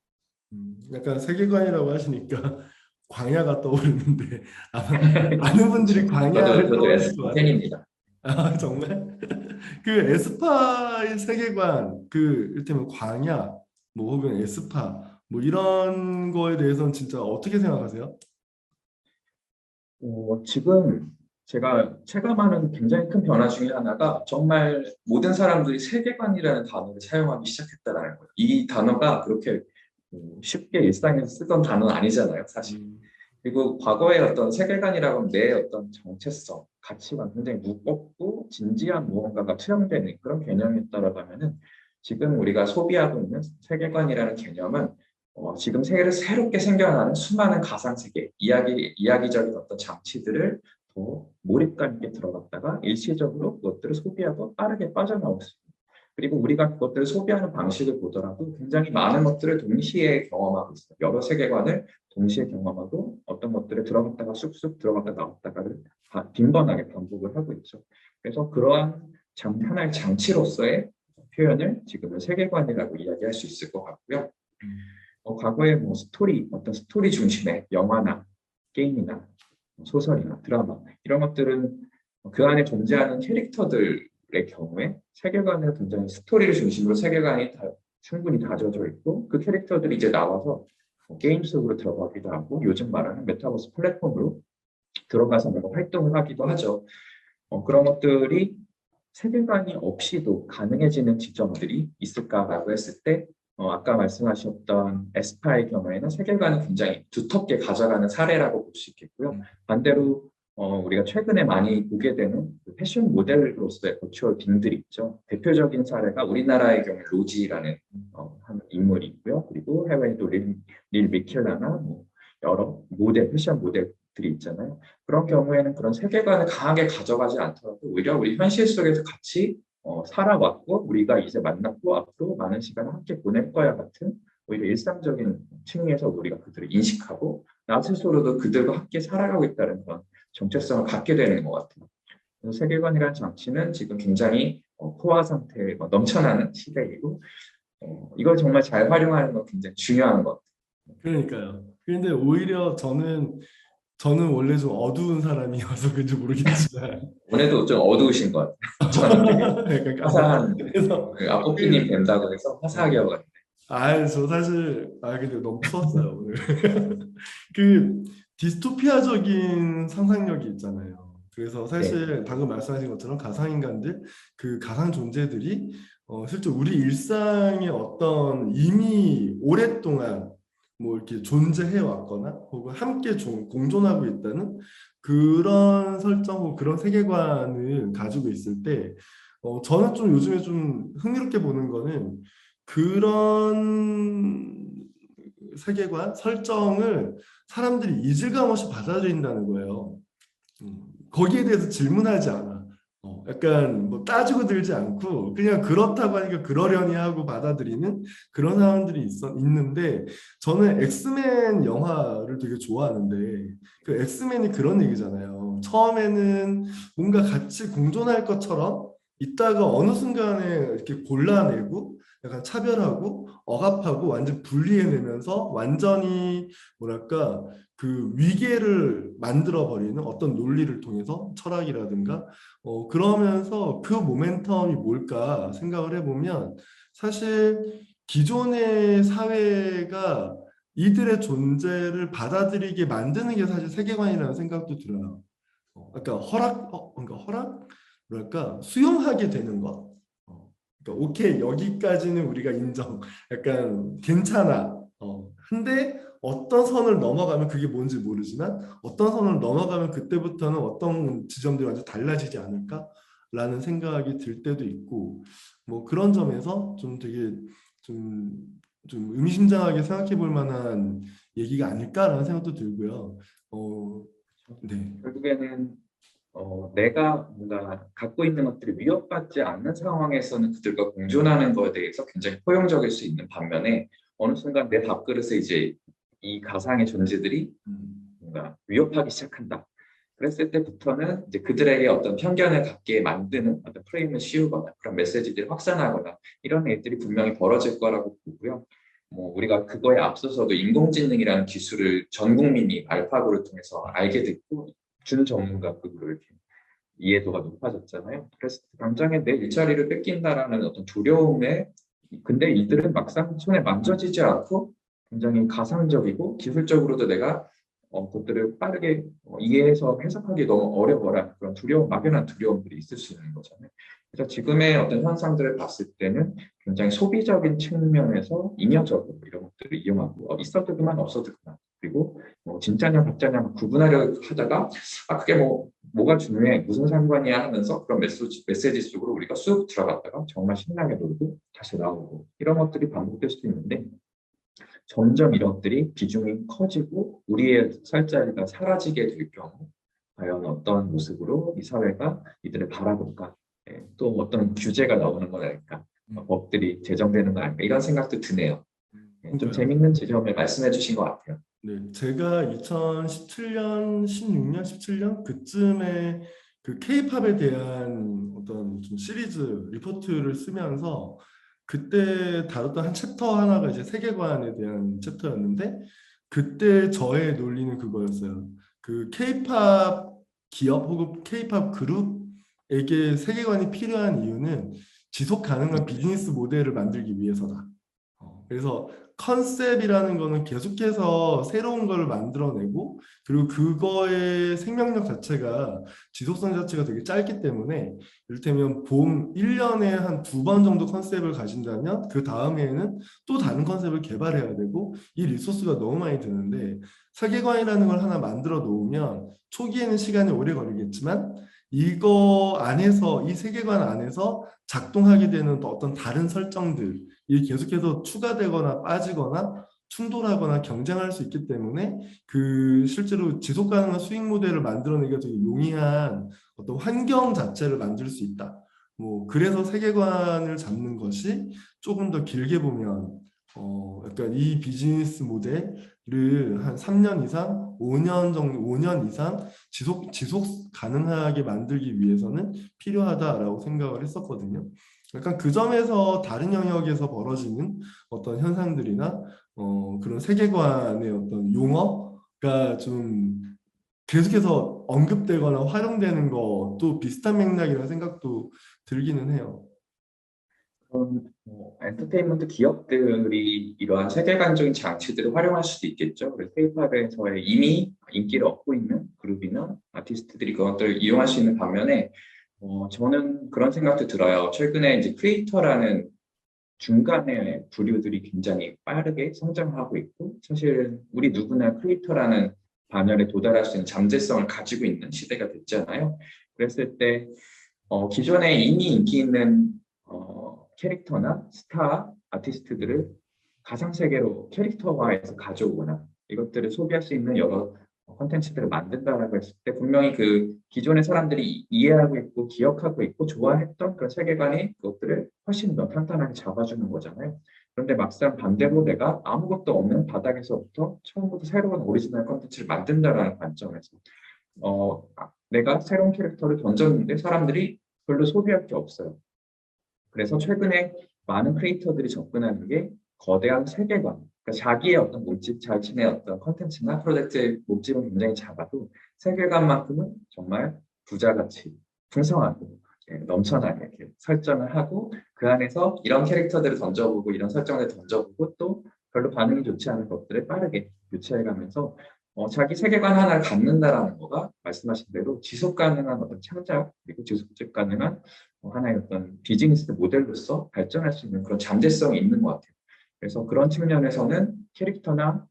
A: 약간 세계관이라고 하시니까 광야가 떠오르는데 아마 많은 분들이 광야를
B: 저도
A: 떠올릴 것
B: 에스파
A: 같아요.
B: 팬입니다.
A: 아, 정말? 그 에스파의 세계관, 그 이를테면 광야, 뭐 혹은 에스파, 뭐 이런 거에 대해서는 진짜 어떻게 생각하세요?
B: 지금 제가 체감하는 굉장히 큰 변화 중에 하나가 정말 모든 사람들이 세계관이라는 단어를 사용하기 시작했다는 거예요. 이 단어가 그렇게 쉽게 일상에서 쓰던 단어는 아니잖아요, 사실. 그리고 과거의 어떤 세계관이라고 하면 내 어떤 정체성, 가치관 굉장히 무겁고 진지한 무언가가 투영되는 그런 개념이었다라고 하면은 지금 우리가 소비하고 있는 세계관이라는 개념은 지금 세계를 새롭게 생겨나는 수많은 가상세계, 이야기적인 어떤 장치들을 더 몰입감 있게 들어갔다가 일시적으로 그것들을 소비하고 빠르게 빠져나올 수 있는 그리고 우리가 그것들을 소비하는 방식을 보더라도 굉장히 많은 것들을 동시에 경험하고 있어요. 여러 세계관을 동시에 경험하고 어떤 것들을 들어갔다가 쑥쑥 들어갔다 나왔다가를 빈번하게 반복을 하고 있죠. 그래서 그러한 하나의 장치로서의 표현을 지금은 세계관이라고 이야기할 수 있을 것 같고요. 과거에 뭐 어떤 스토리 중심의 영화나 게임이나 소설이나 드라마 이런 것들은 그 안에 존재하는 캐릭터들의 경우에 세계관을 굉장히 스토리를 중심으로 세계관이 충분히 다져져 있고 그 캐릭터들이 이제 나와서 게임 속으로 들어가기도 하고 요즘 말하는 메타버스 플랫폼으로 들어가서 뭔가 활동을 하기도 하죠. 그런 것들이 세계관이 없이도 가능해지는 지점들이 있을까라고 했을 때 아까 말씀하셨던 에스파의 경우에는 세계관을 굉장히 두텁게 가져가는 사례라고 볼 수 있겠고요. 반대로 우리가 최근에 많이 보게 되는 그 패션 모델로서의 버추얼 빙들이 있죠. 대표적인 사례가 우리나라의 경우 로지라는 한 인물이 있고요. 그리고 해외에도 릴 미켈라나 뭐 여러 패션 모델들이 있잖아요. 그런 경우에는 그런 세계관을 강하게 가져가지 않더라도 오히려 우리 현실 속에서 같이 살아왔고 우리가 이제 만났고 앞으로 많은 시간을 함께 보낼 거야 같은 오히려 일상적인 층위에서 우리가 그들을 인식하고 나 스스로도 그들과 함께 살아가고 있다는 그런 정체성을 갖게 되는 것 같아요. 그래서 세계관이라는 장치는 지금 굉장히 포화 상태에 넘쳐나는 시대이고 이걸 정말 잘 활용하는 건 굉장히 중요한 것 같아요.
A: 그러니까요. 그런데 오히려 저는 원래 좀 어두운 사람이어서 그런지 모르겠지만
B: 오늘도 좀 어두우신 것 같아요. 저는 되게
A: 약간
B: 화사한
A: 그래서
B: 아포피님 뵌다고 해서 화사하게 하고 왔는데
A: 저 사실 근데 너무 추웠어요 오늘. 그 디스토피아적인 상상력이 있잖아요. 그래서
B: 네.
A: 사실 방금 말씀하신 것처럼 가상인간들, 그 가상 존재들이 실제 우리 일상에 어떤 이미 오랫동안 뭐 이렇게 존재해 왔거나 혹은 함께 공존하고 있다는 그런 설정 혹은 그런 세계관을 가지고 있을 때 저는 좀 요즘에 좀 흥미롭게 보는 거는 그런 세계관, 설정을 사람들이 이질감 없이 받아들인다는 거예요. 거기에 대해서 질문하지 않아. 약간 뭐 따지고 들지 않고 그냥 그렇다고 하니까 그러려니 하고 받아들이는 그런 사람들이 있는데 저는 엑스맨 영화를 되게 좋아하는데 그 엑스맨이 그런 얘기잖아요. 처음에는 뭔가 같이 공존할 것처럼 있다가 어느 순간에 이렇게 골라내고 약간 차별하고 억압하고 완전 분리해내면서 완전히 뭐랄까 그 위계를 만들어 버리는 어떤 논리를 통해서 철학이라든가 그러면서 그 모멘텀이 뭘까 생각을 해보면 사실 기존의 사회가 이들의 존재를 받아들이게 만드는 게 사실 세계관이라는 생각도 들어요. 그러니까 그러니까 뭐랄까 수용하게 되는 것. 그러니까 오케이 여기까지는 우리가 인정. 약간 괜찮아. 근데 어떤 선을 넘어가면 그게 뭔지 모르지만 어떤 선을 넘어가면 그때부터는 어떤 지점들이 완전 달라지지 않을까라는 생각이 들 때도 있고 뭐 그런 점에서 좀 되게 좀, 좀 의미심장하게 생각해 볼 만한 얘기가 아닐까라는 생각도 들고요. 네.
B: 결국에는 내가 뭔가 갖고 있는 것들이 위협받지 않는 상황에서는 그들과 공존하는 것에 대해서 굉장히 포용적일 수 있는 반면에 어느 순간 내 밥그릇에 이제 이 가상의 존재들이 뭔가 위협하기 시작한다. 그랬을 때부터는 이제 그들에게 어떤 편견을 갖게 만드는 어떤 프레임을 씌우거나 그런 메시지들을 확산하거나 이런 일들이 분명히 벌어질 거라고 보고요. 뭐 우리가 그거에 앞서서도 인공지능이라는 기술을 전 국민이 알파고를 통해서 알게 됐고 준전문가급으로 이렇게 이해도가 높아졌잖아요. 그래서 당장에 내 일자리를 뺏긴다라는 어떤 두려움에 근데 이들은 막상 손에 만져지지 않고 굉장히 가상적이고 기술적으로도 내가 그것들을 빠르게 이해해서 해석하기 너무 어려워라 그런 두려움, 막연한 두려움들이 있을 수 있는 거잖아요. 그래서 지금의 어떤 현상들을 봤을 때는 굉장히 소비적인 측면에서 잉여적으로 이런 것들을 이용하고 있어도 그만 없어도 그만 그리고 진짜냐 가짜냐 구분하려 하다가 그게 뭐가 중요해 무슨 상관이야 하면서 그런 메시지 속으로 우리가 쑥 들어갔다가 정말 신나게 놀고 다시 나오고 이런 것들이 반복될 수 있는데 점점 이런 것들이 비중이 커지고 우리의 살 자리가 사라지게 될 경우 과연 어떤 모습으로 이 사회가 이들을 바라볼까 또 어떤 규제가 나오는 건 아닐까 법들이 제정되는 건 아닐까 이런 생각도 드네요. 좀
A: 그러니까요.
B: 재밌는 지점을 말씀해 주신 것 같아요.
A: 네, 제가 2017년, 16년, 17년 그쯤에 그 K-팝에 대한 어떤 좀 시리즈 리포트를 쓰면서 그때 다뤘던 한 챕터 하나가 이제 세계관에 대한 챕터였는데 그때 저의 논리는 그거였어요. 그 K-팝 기업 혹은 K-팝 그룹에게 세계관이 필요한 이유는 지속 가능한 비즈니스 모델을 만들기 위해서다. 그래서 컨셉이라는 거는 계속해서 새로운 걸 만들어내고 그리고 그거의 생명력 자체가 지속성 자체가 되게 짧기 때문에 이를테면 봄 1년에 한 2번 정도 컨셉을 가진다면 그 다음에는 또 다른 컨셉을 개발해야 되고 이 리소스가 너무 많이 드는데 세계관이라는 걸 하나 만들어 놓으면 초기에는 시간이 오래 걸리겠지만 이거 안에서 이 세계관 안에서 작동하게 되는 또 어떤 다른 설정들 이 계속해서 추가되거나 빠지거나 충돌하거나 경쟁할 수 있기 때문에 그 실제로 지속 가능한 수익 모델을 만들어내기가 되게 용이한 어떤 환경 자체를 만들 수 있다. 뭐 그래서 세계관을 잡는 것이 조금 더 길게 보면 약간 이 비즈니스 모델을 한 3년 이상, 5년 정도, 5년 이상 지속 가능하게 만들기 위해서는 필요하다라고 생각을 했었거든요. 약간 그 점에서 다른 영역에서 벌어지는 어떤 현상들이나 그런 세계관의 어떤 용어가 좀 계속해서 언급되거나 활용되는 것도 비슷한 맥락이라는 생각도 들기는 해요.
B: 그런 엔터테인먼트 기업들이 이러한 세계관적인 장치들을 활용할 수도 있겠죠. 그래서 K-팝에서의 이미 인기를 얻고 있는 그룹이나 아티스트들이 그것들을 이용할 수 있는 반면에 저는 그런 생각도 들어요. 최근에 이제 크리에이터라는 중간의 부류들이 굉장히 빠르게 성장하고 있고 사실 우리 누구나 크리에이터라는 반열에 도달할 수 있는 잠재성을 가지고 있는 시대가 됐잖아요. 그랬을 때 기존에 이미 인기 있는 캐릭터나 스타 아티스트들을 가상세계로 캐릭터화해서 가져오거나 이것들을 소비할 수 있는 여러 콘텐츠들을 만든다라고 했을 때 분명히 그 기존의 사람들이 이해하고 있고 기억하고 있고 좋아했던 그런 세계관이 그것들을 훨씬 더 탄탄하게 잡아주는 거잖아요. 그런데 막상 반대로 내가 아무것도 없는 바닥에서부터 처음부터 새로운 오리지널 콘텐츠를 만든다라는 관점에서 내가 새로운 캐릭터를 던졌는데 사람들이 별로 소비할 게 없어요. 그래서 최근에 많은 크리에이터들이 접근하는 게 거대한 세계관, 그러니까 자기의 어떤 몸집, 자신의 어떤 컨텐츠나 프로젝트의 몸집은 굉장히 작아도 세계관만큼은 정말 부자같이 풍성하고 넘쳐나게 이렇게 설정을 하고 그 안에서 이런 캐릭터들을 던져보고 이런 설정을 던져보고 또 별로 반응이 좋지 않은 것들을 빠르게 유치해가면서 자기 세계관 하나를 갖는다라는 거가 말씀하신 대로 지속 가능한 어떤 창작 그리고 지속 가능한 하나의 어떤 비즈니스 모델로서 발전할 수 있는 그런 잠재성이 있는 것 같아요. 그래서 그런 측면에서는 캐릭터나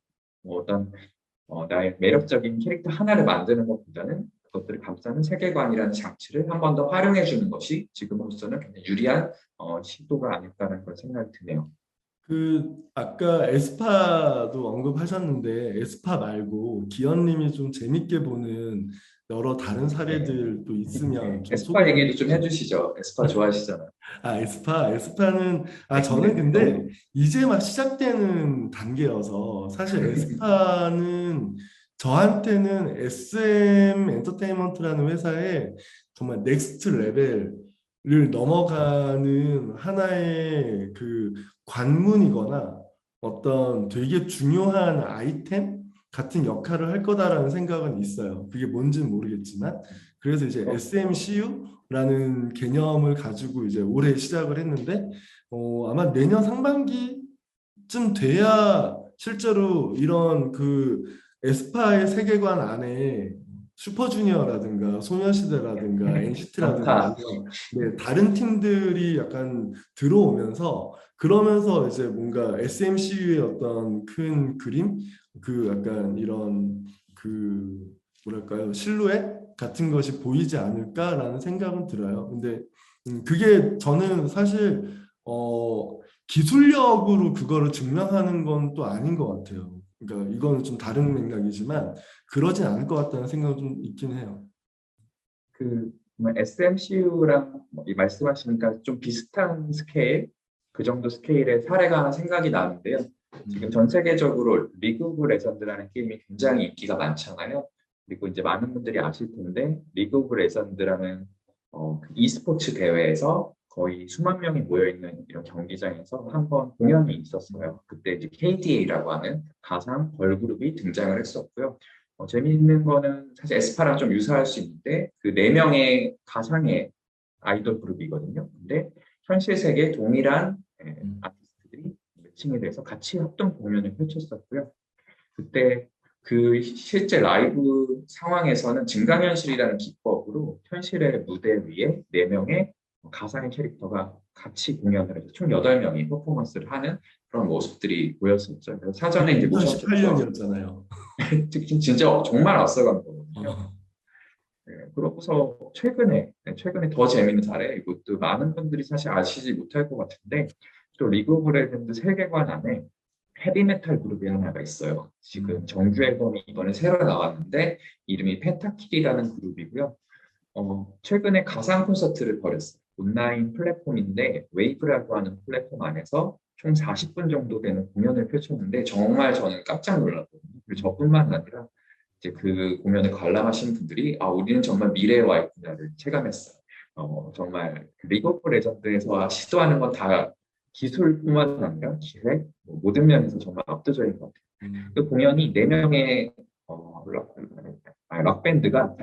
B: 어떤 나의 매력적인 캐릭터 하나를 만드는 것보다는 그것들을 감싸는 세계관이라는 장치를 한 번 더 활용해 주는 것이 지금으로서는 굉장히 유리한 시도가 아닐까라는 그런 생각이 드네요.
A: 아까 에스파도 언급하셨는데 에스파 말고 기현님이 좀 재밌게 보는 여러 다른 사례들도 있으면 좀
B: 에스파
A: 소개.
B: 얘기도 좀 해주시죠. 에스파 좋아하시잖아요.
A: 에스파는 저는 근데 이제 막 시작되는 단계여서 사실 에스파는 저한테는 SM 엔터테인먼트라는 회사의 정말 넥스트 레벨을 넘어가는 하나의 그 관문이거나 어떤 되게 중요한 아이템 같은 역할을 할 거다라는 생각은 있어요. 그게 뭔지는 모르겠지만 그래서 이제 SMCU라는 개념을 가지고 이제 올해 시작을 했는데 아마 내년 상반기쯤 돼야 실제로 이런 그 에스파의 세계관 안에 슈퍼주니어라든가 소녀시대라든가 NCT라든가
B: 좋다.
A: 네, 다른 팀들이 약간 들어오면서 그러면서 이제 뭔가 SMCU의 어떤 큰 그림 그 약간 이런 그 뭐랄까요 실루엣 같은 것이 보이지 않을까라는 생각은 들어요. 근데 그게 저는 사실 기술력으로 그거를 증명하는 건 또 아닌 것 같아요. 그러니까 이거는 좀 다른 맥락이지만 그러진 않을 것 같다는 생각은 좀 있긴 해요.
B: SMCU랑 말씀하시니까 좀 비슷한 스케일, 그 정도 스케일의 사례가 하나 생각이 나는데요. 지금 전 세계적으로 리그 오브 레전드라는 게임이 굉장히 인기가 많잖아요. 그리고 이제 많은 분들이 아실 텐데 리그 오브 레전드라는 그 e스포츠 대회에서 거의 수만 명이 모여 있는 이런 경기장에서 한 번 공연이 있었어요. 그때 이제 KDA라고 하는 가상 걸그룹이 등장을 했었고요. 재미있는 거는 사실 에스파랑 좀 유사할 수 있는데 그 네 명의 가상의 아이돌 그룹이거든요. 근데 현실 세계 동일한 아티스트들이 매칭이 돼서 같이 합동 공연을 펼쳤었고요. 그때 그 실제 라이브 상황에서는 증강현실이라는 기법으로 현실의 무대 위에 네 명의 가상의 캐릭터가 같이 공연을 해서 총 8명이 퍼포먼스를 하는 그런 모습들이 보였었죠. 그래서 사전에 이제 모션 캡처
A: 2018년이었잖아요.
B: 진짜 정말 앞서간 거거든요. 네, 그러고서 최근에 더 재밌는 사례, 이것도 많은 분들이 사실 아시지 못할 것 같은데, 또 리그 오브 레전드 세계관 안에 헤비메탈 그룹이 하나가 있어요. 지금 정규 앨범이 이번에 새로 나왔는데, 이름이 펜타킬이라는 그룹이고요. 최근에 가상 콘서트를 벌였어요. 온라인 플랫폼인데, 웨이브라고 하는 플랫폼 안에서 총 40분 정도 되는 공연을 펼쳤는데, 정말 저는 깜짝 놀랐거든요. 그리고 저뿐만 아니라, 이제 그 공연을 관람하신 분들이 우리는 정말 미래에 와 있구나를 체감했어요. 정말 리그 오브 레전드에서 시도하는 건 다 기술뿐만 아니라 기획, 모든 면에서 정말 압도적인 것 같아요. 그 공연이 4명의 락밴드가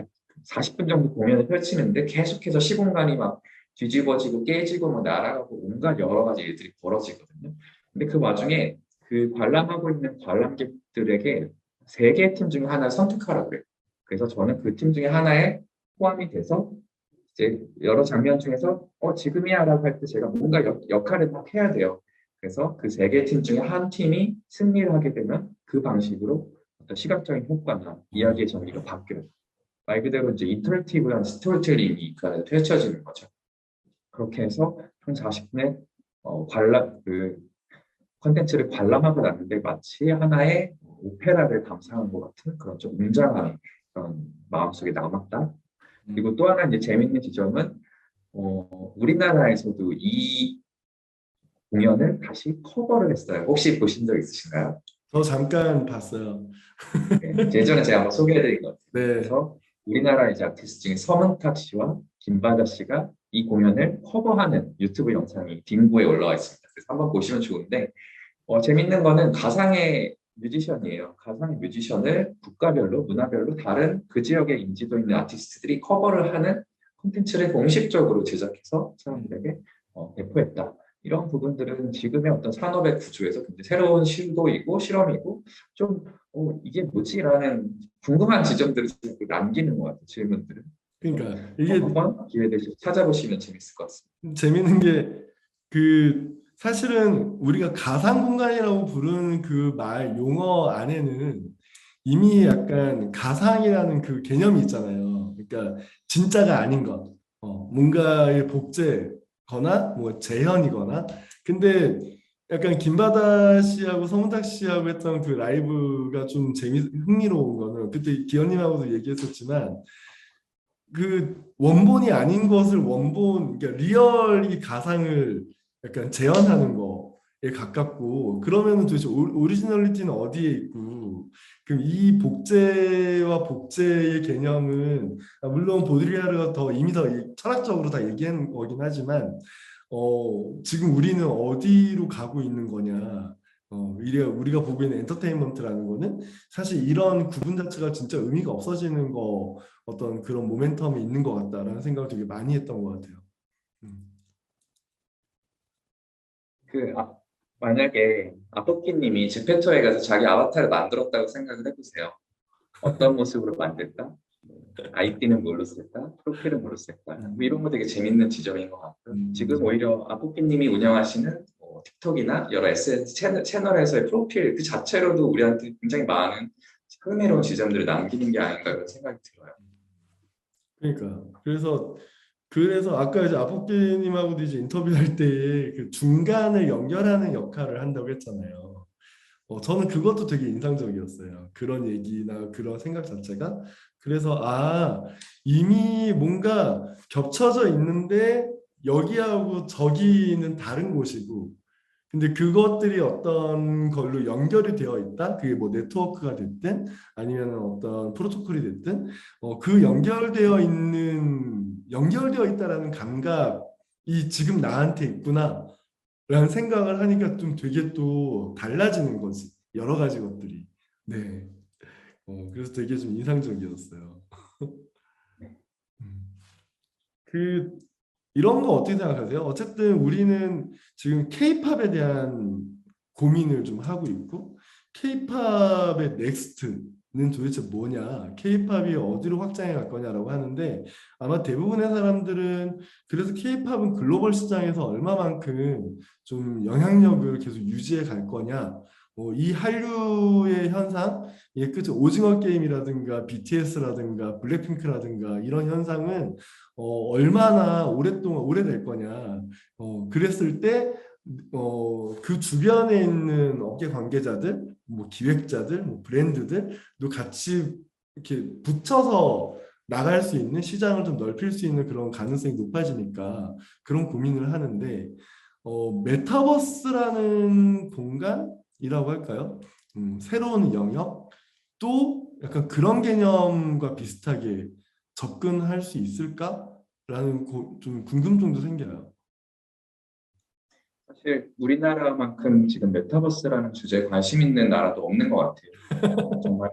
B: 40분 정도 공연을 펼치는데 계속해서 시공간이 막 뒤집어지고 깨지고 막 날아가고 온갖 여러 가지 일들이 벌어지거든요. 근데 그 와중에 그 관람하고 있는 관람객들에게 3개의 팀 중에 하나를 선택하라고 그래요. 그래서 저는 그 팀 중에 하나에 포함이 돼서 이제 여러 장면 중에서 지금이야라고 할 때 제가 뭔가 역할을 막 해야 돼요. 그래서 그 3개 팀 중에 한 팀이 승리를 하게 되면 그 방식으로 어떤 시각적인 효과나 이야기의 전개가 바뀌어요. 말 그대로 이제 인터랙티브한 스토리텔링이 그 안에 펼쳐지는 거죠. 그렇게 해서 총 40분의 그 컨텐츠를 관람하고 났는데 마치 하나의 오페라를 감상한 것 같은 그런 좀 웅장한 그런 마음속에 남았다. 그리고 또 하나 이제 재밌는 지점은 우리나라에서도 이 공연을 다시 커버를 했어요. 혹시 보신 적 있으신가요?
A: 저 잠깐 봤어요.
B: 네, 예전에 제가 한번 소개해드린 것 같아요.
A: 네.
B: 그래서 우리나라 이제 아티스트 중에 서문탁 씨와 김바다 씨가 이 공연을 커버하는 유튜브 영상이 딩고에 올라와 있습니다. 그래서 한번 보시면 좋은데 재밌는 거는 가상의 뮤지션이에요. 가상의 뮤지션을 국가별로, 문화별로 다른 그 지역에 인지도 있는 아티스트들이 커버를 하는 콘텐츠를 공식적으로 제작해서 사람들에게 배포했다. 이런 부분들은 지금의 어떤 산업의 구조에서 굉장히 새로운 시도이고 실험이고 좀 이게 뭐지라는 궁금한 지점들을 남기는 것 같아요. 질문들을.
A: 그러니까 이게
B: 한번 기회 되시면 찾아보시면 재밌을 것 같습니다.
A: 재밌는 게 그 사실은 우리가 가상 공간이라고 부르는 그 말 용어 안에는 이미 약간 가상이라는 그 개념이 있잖아요. 그러니까 진짜가 아닌 것, 뭔가의 복제거나 뭐 재현이거나. 근데 약간 김바다 씨하고 서문탁 씨하고 했던 그 라이브가 좀 흥미로운 거는 그때 기현님하고도 얘기했었지만 그 원본이 아닌 것을 원본, 그러니까 리얼이 가상을 약간 재현하는 거에 가깝고, 그러면은 도대체 오리지널리티는 어디에 있고, 그럼 이 복제와 복제의 개념은 물론 보드리아르가 이미 더 철학적으로 다 얘기한 거긴 하지만 지금 우리는 어디로 가고 있는 거냐. 우리가 보고 있는 엔터테인먼트라는 거는 사실 이런 구분 자체가 진짜 의미가 없어지는 거, 어떤 그런 모멘텀이 있는 것 같다라는 생각을 되게 많이 했던 것 같아요. 음.
B: 만약에 아토끼님이 집회터에 가서 자기 아바타를 만들었다고 생각을 해보세요. 어떤 모습으로 만들까? 아이디는 뭘로 쓸까? 프로필은 뭘로 쓸까? 뭐 이런 거 되게 재밌는 지점인 것 같고요. 지금 오히려 아토끼님이 운영하시는 틱톡이나 여러 SNS 채널에서의 프로필 그 자체로도 우리한테 굉장히 많은 흥미로운 지점들을 남기는 게 아닌가 그런 생각이 들어요.
A: 그러니까 그래서 아까 이제 아포끼님하고도 이제 인터뷰할 때 그 중간을 연결하는 역할을 한다고 했잖아요. 저는 그것도 되게 인상적이었어요. 그런 얘기나 그런 생각 자체가. 그래서 이미 뭔가 겹쳐져 있는데 여기하고 저기는 다른 곳이고, 근데 그것들이 어떤 걸로 연결이 되어 있다. 그게 뭐 네트워크가 됐든 아니면 어떤 프로토콜이 됐든 그 연결되어 있다라는 감각이 지금 나한테 있구나 라는 생각을 하니까 좀 되게 또 달라지는 거지. 여러 가지 것들이. 네. 그래서 되게 좀 인상적이었어요. 음. 그 이런 거 어떻게 생각하세요? 어쨌든 우리는 지금 케이팝에 대한 고민을 좀 하고 있고, 케이팝의 넥스트는 도대체 뭐냐, 케이팝이 어디로 확장해 갈 거냐라고 하는데, 아마 대부분의 사람들은 그래서 케이팝은 글로벌 시장에서 얼마만큼 좀 영향력을 계속 유지해 갈 거냐, 이 한류의 현상, 이게 그죠, 오징어 게임이라든가 BTS라든가 블랙핑크라든가 이런 현상은 얼마나 오랫동안 오래될 거냐. 그랬을 때 그 주변에 있는 업계 관계자들, 뭐 기획자들, 뭐 브랜드들도 같이 이렇게 붙여서 나갈 수 있는, 시장을 좀 넓힐 수 있는 그런 가능성이 높아지니까 그런 고민을 하는데, 메타버스라는 공간이라고 할까요? 새로운 영역? 또 약간 그런 개념과 비슷하게 접근할 수 있을까라는 좀 궁금증도 생겨요.
B: 사실 우리나라만큼 지금 메타버스라는 주제에 관심 있는 나라도 없는 것 같아요. 정말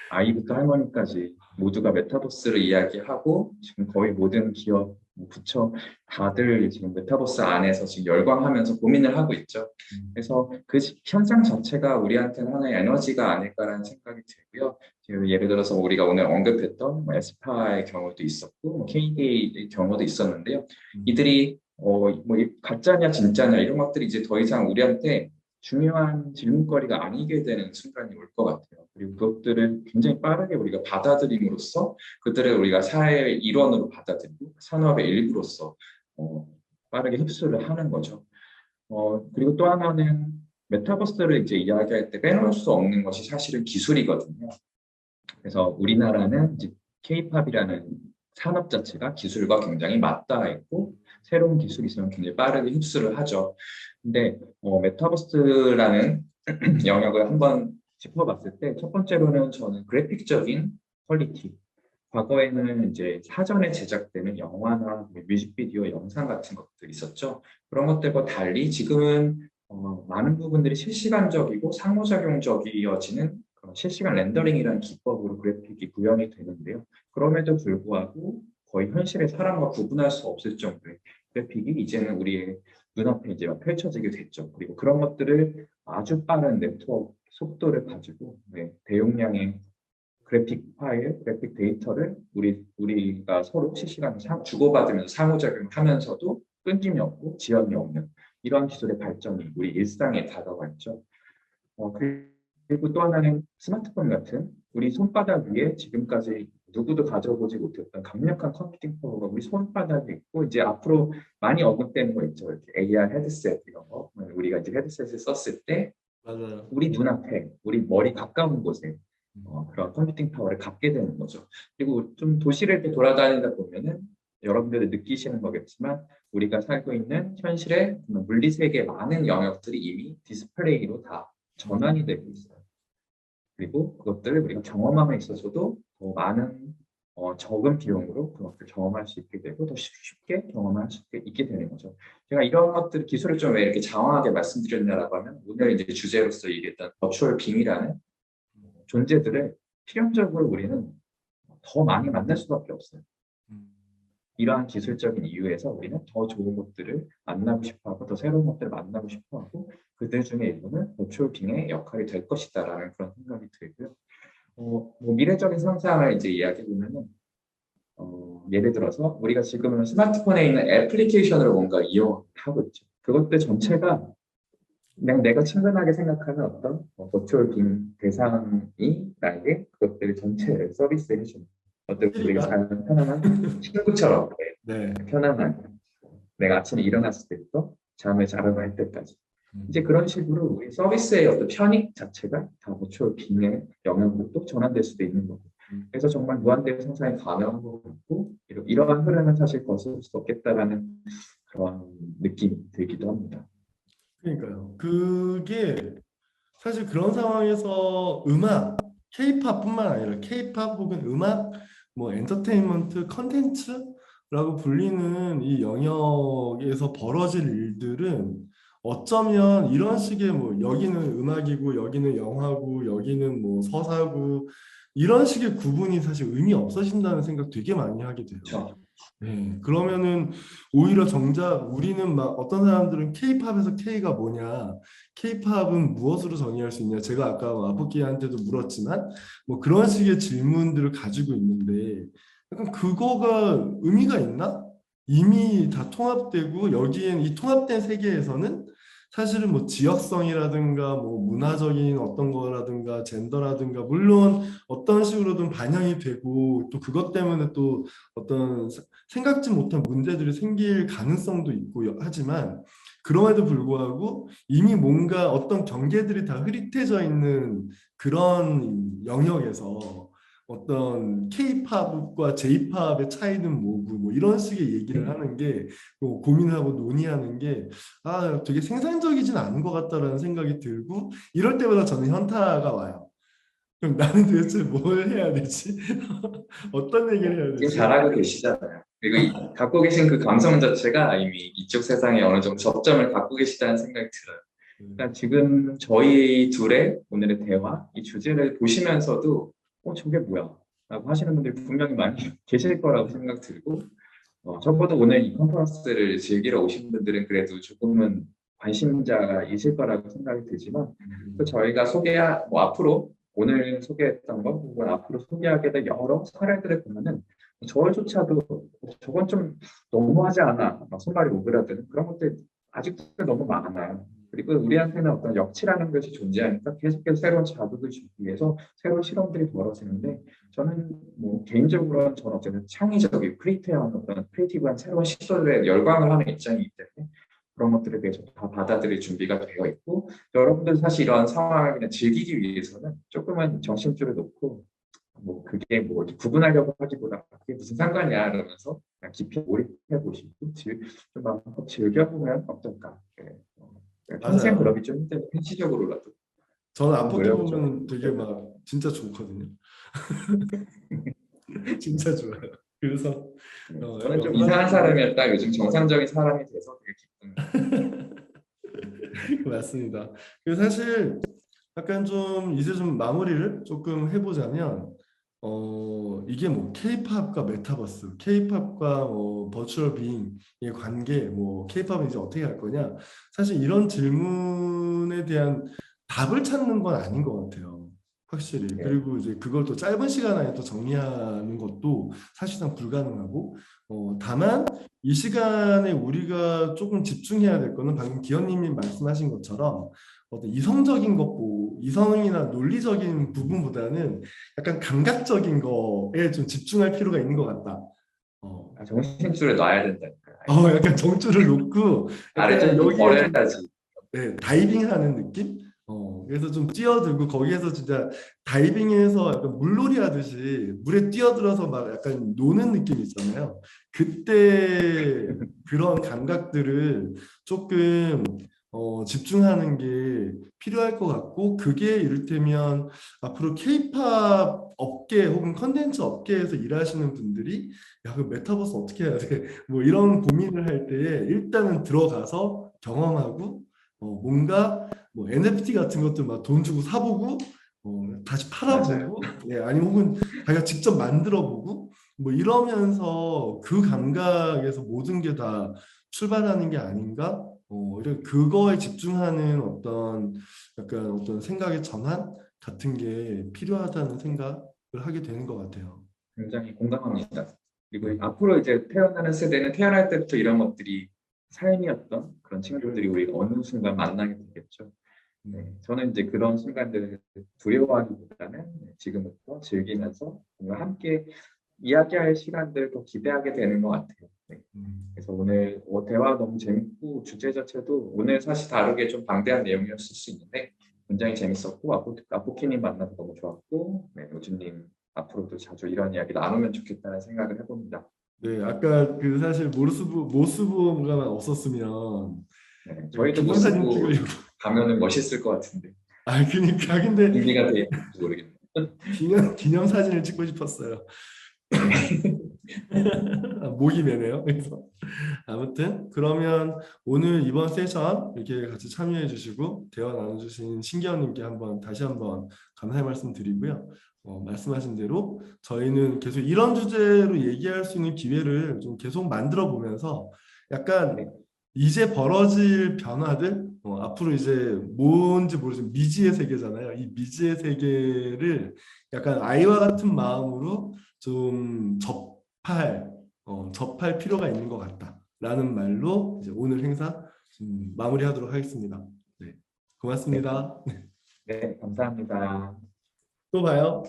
B: 아이부터 할머니까지 모두가 메타버스를 이야기하고 지금 거의 모든 기업, 뭐 부처 다들 지금 메타버스 안에서 지금 열광하면서 고민을 하고 있죠. 그래서 그 현상 자체가 우리한테는 하나의 에너지가 아닐까라는 생각이 들고요. 지금 예를 들어서 우리가 오늘 언급했던 뭐 에스파의 경우도 있었고 뭐 KDA의 경우도 있었는데요. 이들이 뭐 가짜냐 진짜냐 이런 것들이 이제 더 이상 우리한테 중요한 질문거리가 아니게 되는 순간이 올 것 같아요. 그리고 그것들을 굉장히 빠르게 우리가 받아들임으로써 그들을 우리가 사회의 일원으로 받아들이고 산업의 일부로서 빠르게 흡수를 하는 거죠. 그리고 또 하나는 메타버스를 이제 이야기할 때 빼놓을 수 없는 것이 사실은 기술이거든요. 그래서 우리나라는 이제 K-팝이라는 산업 자체가 기술과 굉장히 맞닿아 있고 새로운 기술이 있으면 굉장히 빠르게 흡수를 하죠. 근데 메타버스라는 영역을 한번 짚어봤을 때 첫 번째로는 저는 그래픽적인 퀄리티. 과거에는 이제 사전에 제작되는 영화나 뮤직비디오, 영상 같은 것들이 있었죠. 그런 것들과 달리 지금은 많은 부분들이 실시간적이고 상호작용적이어지는 그런 실시간 렌더링이라는 기법으로 그래픽이 구현이 되는데요. 그럼에도 불구하고 거의 현실의 사람과 구분할 수 없을 정도의 그래픽이 이제는 우리의 눈앞에 이제 펼쳐지게 됐죠. 그리고 그런 것들을 아주 빠른 네트워크 속도를 가지고 대용량의 그래픽 파일, 그래픽 데이터를 우리가 서로 실시간으로 주고받으면서 상호작용하면서도 끊김이 없고 지연이 없는 이런 기술의 발전이 우리 일상에 다가와 있죠. 그리고 또 하나는 스마트폰 같은 우리 손바닥 위에 지금까지 누구도 가져보지 못했던 강력한 컴퓨팅 파워가 우리 손바닥에 있고 이제 앞으로 많이 언급되는 거 있죠. 이렇게 AR 헤드셋 이런 거 우리가 이제 헤드셋을 썼을 때
A: 맞아요.
B: 우리 눈앞에 우리 머리 가까운 곳에 그런 컴퓨팅 파워를 갖게 되는 거죠. 그리고 좀 도시를 이렇게 돌아다니다 보면은 여러분들이 느끼시는 거겠지만 우리가 살고 있는 현실의 물리 세계의 많은 영역들이 이미 디스플레이로 다 전환이 되고 있어요. 그리고 그것들을 우리가 경험함에 있어서도 더 많은 적은 비용으로 그것을 경험할 수 있게 되고 더 쉽게 경험할 수 있게 되는 거죠. 제가 이런 것들 기술을 좀 왜 이렇게 장황하게 말씀드렸냐라고 하면 오늘 이제 주제로서 얘기했던 버추얼 빙이라는 존재들을 필연적으로 우리는 더 많이 만날 수밖에 없어요. 이러한 기술적인 이유에서 우리는 더 좋은 것들을 만나고 싶어하고 더 새로운 것들을 만나고 싶어하고 그들 중에 일부는 버추얼 빙의 역할이 될 것이다라는 그런 생각이 들고요. 뭐 미래적인 상상을 이제 이야기해 보면은 예를 들어서 우리가 지금은 스마트폰에 있는 애플리케이션으로 뭔가 이용하고 있죠. 그것들 전체가 그냥 내가 친근하게 생각하는 어떤 버추얼 빙 대상이 나에게 그것들 전체를 서비스해 주는 어떤 우리가 잘 편안한 친구처럼
A: 네.
B: 편안한 내가 아침에 일어났을 때부터 잠을 자러 갈 때까지 이제 그런 식으로 우리 서비스의 어떤 편익 자체가 다 버추얼 빙의 영역으로 또 전환될 수도 있는 거고 그래서 정말 무한대의 상상이 가능한 것 같고 이러한 흐름은 사실 거스를 수 없겠다라는 그런 느낌이 들기도 합니다.
A: 그러니까요. 그게 사실 그런 상황에서 음악, K-팝뿐만 아니라 K-팝 혹은 음악, 뭐 엔터테인먼트 컨텐츠라고 불리는 이 영역에서 벌어질 일들은 어쩌면 이런 식의 뭐 여기는 음악이고 여기는 영화고 여기는 뭐 서사고 이런 식의 구분이 사실 의미 없어진다는 생각 되게 많이 하게 돼요.
B: 그렇죠.
A: 네, 그러면은 오히려 정작 우리는 막 어떤 사람들은 K-팝에서 K가 뭐냐, K-팝은 무엇으로 정의할 수 있냐, 제가 아까 아포키한테도 물었지만 뭐 그런 식의 질문들을 가지고 있는데 약간 그거가 의미가 있나? 이미 다 통합되고 여기엔 이 통합된 세계에서는 사실은 뭐 지역성이라든가 뭐 문화적인 어떤 거라든가 젠더라든가 물론 어떤 식으로든 반영이 되고 또 그것 때문에 또 어떤 생각지 못한 문제들이 생길 가능성도 있고 하지만 그럼에도 불구하고 이미 뭔가 어떤 경계들이 다 흐릿해져 있는 그런 영역에서 어떤 K-팝과 J-팝의 차이는 뭐고 뭐 이런 식의 얘기를 하는 게 고민하고 논의하는 게 되게 생산적이진 않은 것 같다라는 생각이 들고 이럴 때마다 저는 현타가 와요. 그럼 나는 도대체 뭘 해야 되지? 어떤 얘기를 해야
B: 지금
A: 되지?
B: 잘하고 계시잖아요. 그리고 갖고 계신 그 감성 자체가 이미 이쪽 세상에 어느 정도 접점을 갖고 계시다는 생각이 들어요. 그러니까 지금 저희 둘의 오늘의 대화, 이 주제를 보시면서도 저게 뭐야? 라고 하시는 분들이 분명히 많이 계실 거라고 생각 들고 적어도 오늘 이 컨퍼런스를 즐기러 오신 분들은 그래도 조금은 관심자이실 거라고 생각이 들지만 또 저희가 뭐 앞으로 오늘 소개했던 것 혹은 앞으로 소개하게 될 여러 사례들을 보면은 저조차도 저건 좀 너무하지 않아 막 손발이 오그라드는 그런 것들 아직도 너무 많아요. 그리고 우리한테는 어떤 역치라는 것이 존재하니까 계속해서 새로운 자극을 주기 위해서 새로운 실험들이 벌어지는데 저는 뭐 개인적으로는 저는 어쨌든 창의적이고 크리에이티브한 새로운 시도에 열광을 하는 입장이기 때문에 그런 것들에 대해서 다 받아들일 준비가 되어 있고 여러분들 사실 이런 상황을 그냥 즐기기 위해서는 조금은 정신줄을 놓고 뭐 그게 뭐 구분하려고 하기보다 그게 무슨 상관이야 이러면서 그냥 깊이 몰입해 보시고 좀 마음껏 즐겨보면 어떨까. 평생
A: 맞아요.
B: 그러기 좀 힘든 현실적으로라도
A: 저는 아포키
B: 노력을 좀
A: 보면 되게 막 진짜 좋거든요. 진짜 좋아요. 그래서
B: 저는 좀
A: 웬만하면
B: 이상한 사람이었다 요즘 정상적인 사람이 돼서 되게 기쁩니다.
A: 맞습니다. 그래서 사실 약간 좀 이제 좀 마무리를 조금 해보자면 이게 뭐 K-팝과 메타버스, K-팝과 뭐 버추얼 빙의 관계, 뭐 K-팝은 이제 어떻게 할 거냐? 사실 이런 질문에 대한 답을 찾는 건 아닌 것 같아요. 확실히.
B: 네.
A: 그리고 이제 그걸 또 짧은 시간 안에 또 정리하는 것도 사실상 불가능하고, 다만 이 시간에 우리가 조금 집중해야 될 거는 방금 기현님이 말씀하신 것처럼 어떤 이성적인 것보, 이성이나 논리적인 부분보다는 약간 감각적인 거에 좀 집중할 필요가 있는 것 같다.
B: 정신줄을 놔야 된다니까.
A: 약간 정줄을 놓고
B: 아래
A: 약간
B: 좀
A: 여기에 좀
B: 버려야지.
A: 네, 다이빙하는 느낌? 그래서 좀 뛰어들고 거기에서 진짜 다이빙해서 약간 물놀이 하듯이 물에 뛰어들어서 막 약간 노는 느낌 있잖아요. 그때 그런 감각들을 조금 집중하는 게 필요할 것 같고 그게 이를테면 앞으로 케이팝 업계 혹은 컨텐츠 업계에서 일하시는 분들이 야, 그 메타버스 어떻게 해야 돼? 뭐 이런 고민을 할 때에 일단은 들어가서 경험하고 뭔가 뭐 NFT 같은 것도 막 돈 주고 사보고 다시
B: 맞아요.
A: 팔아보고 아니면 혹은 자기가 직접 만들어보고 뭐 이러면서 그 감각에서 모든 게 다 출발하는 게 아닌가? 이런 그거에 집중하는 어떤 약간 어떤 생각의 전환 같은 게 필요하다는 생각을 하게 되는 것 같아요.
B: 굉장히 공감합니다. 그리고
A: 음.
B: 앞으로 이제 태어나는 세대는 태어날 때부터 이런 것들이 삶이었던 그런 친구들이 우리 어느 순간 만나게 되겠죠. 네, 저는 이제 그런 순간들을 두려워하기보다는 지금부터 즐기면서 뭔가 함께 이야기할 시간들을 더 기대하게 되는 것 같아요. 네,
A: 음.
B: 그래서 오늘 대화 너무 재밌고 주제 자체도 오늘 사실 다루기에 좀 방대한 내용이었을 수 있는데 굉장히 재밌었고 아포키님 만나서 너무 좋았고 네, 요즘님 앞으로도 자주 이런 이야기 나누면 좋겠다는 생각을 해봅니다.
A: 네, 아까 그 사실 모스부가만 없었으면
B: 네, 저희도
A: 기념사진
B: 모스부
A: 찍으려고.
B: 가면은 멋있을 것 같은데
A: 그니까 근데
B: 준비가 돼 있는지 모르겠네요.
A: 기념사진을 찍고 싶었어요. 목이 메네요. 그래서 아무튼 그러면 오늘 이번 세션 이렇게 같이 참여해 주시고 대화 나눠주신 신기현님께 다시 한번 감사의 말씀 드리고요. 말씀하신 대로 저희는 계속 이런 주제로 얘기할 수 있는 기회를 좀 계속 만들어 보면서 약간 이제 벌어질 변화들 앞으로 이제 뭔지 모르지만 미지의 세계잖아요. 이 미지의 세계를 약간 아이와 같은 마음으로 좀 접할 필요가 있는 것 같다라는 말로 이제 오늘 행사 마무리하도록 하겠습니다. 네,
B: 네,
A: 고맙습니다.
B: 네, 감사합니다.
A: 또 봐요.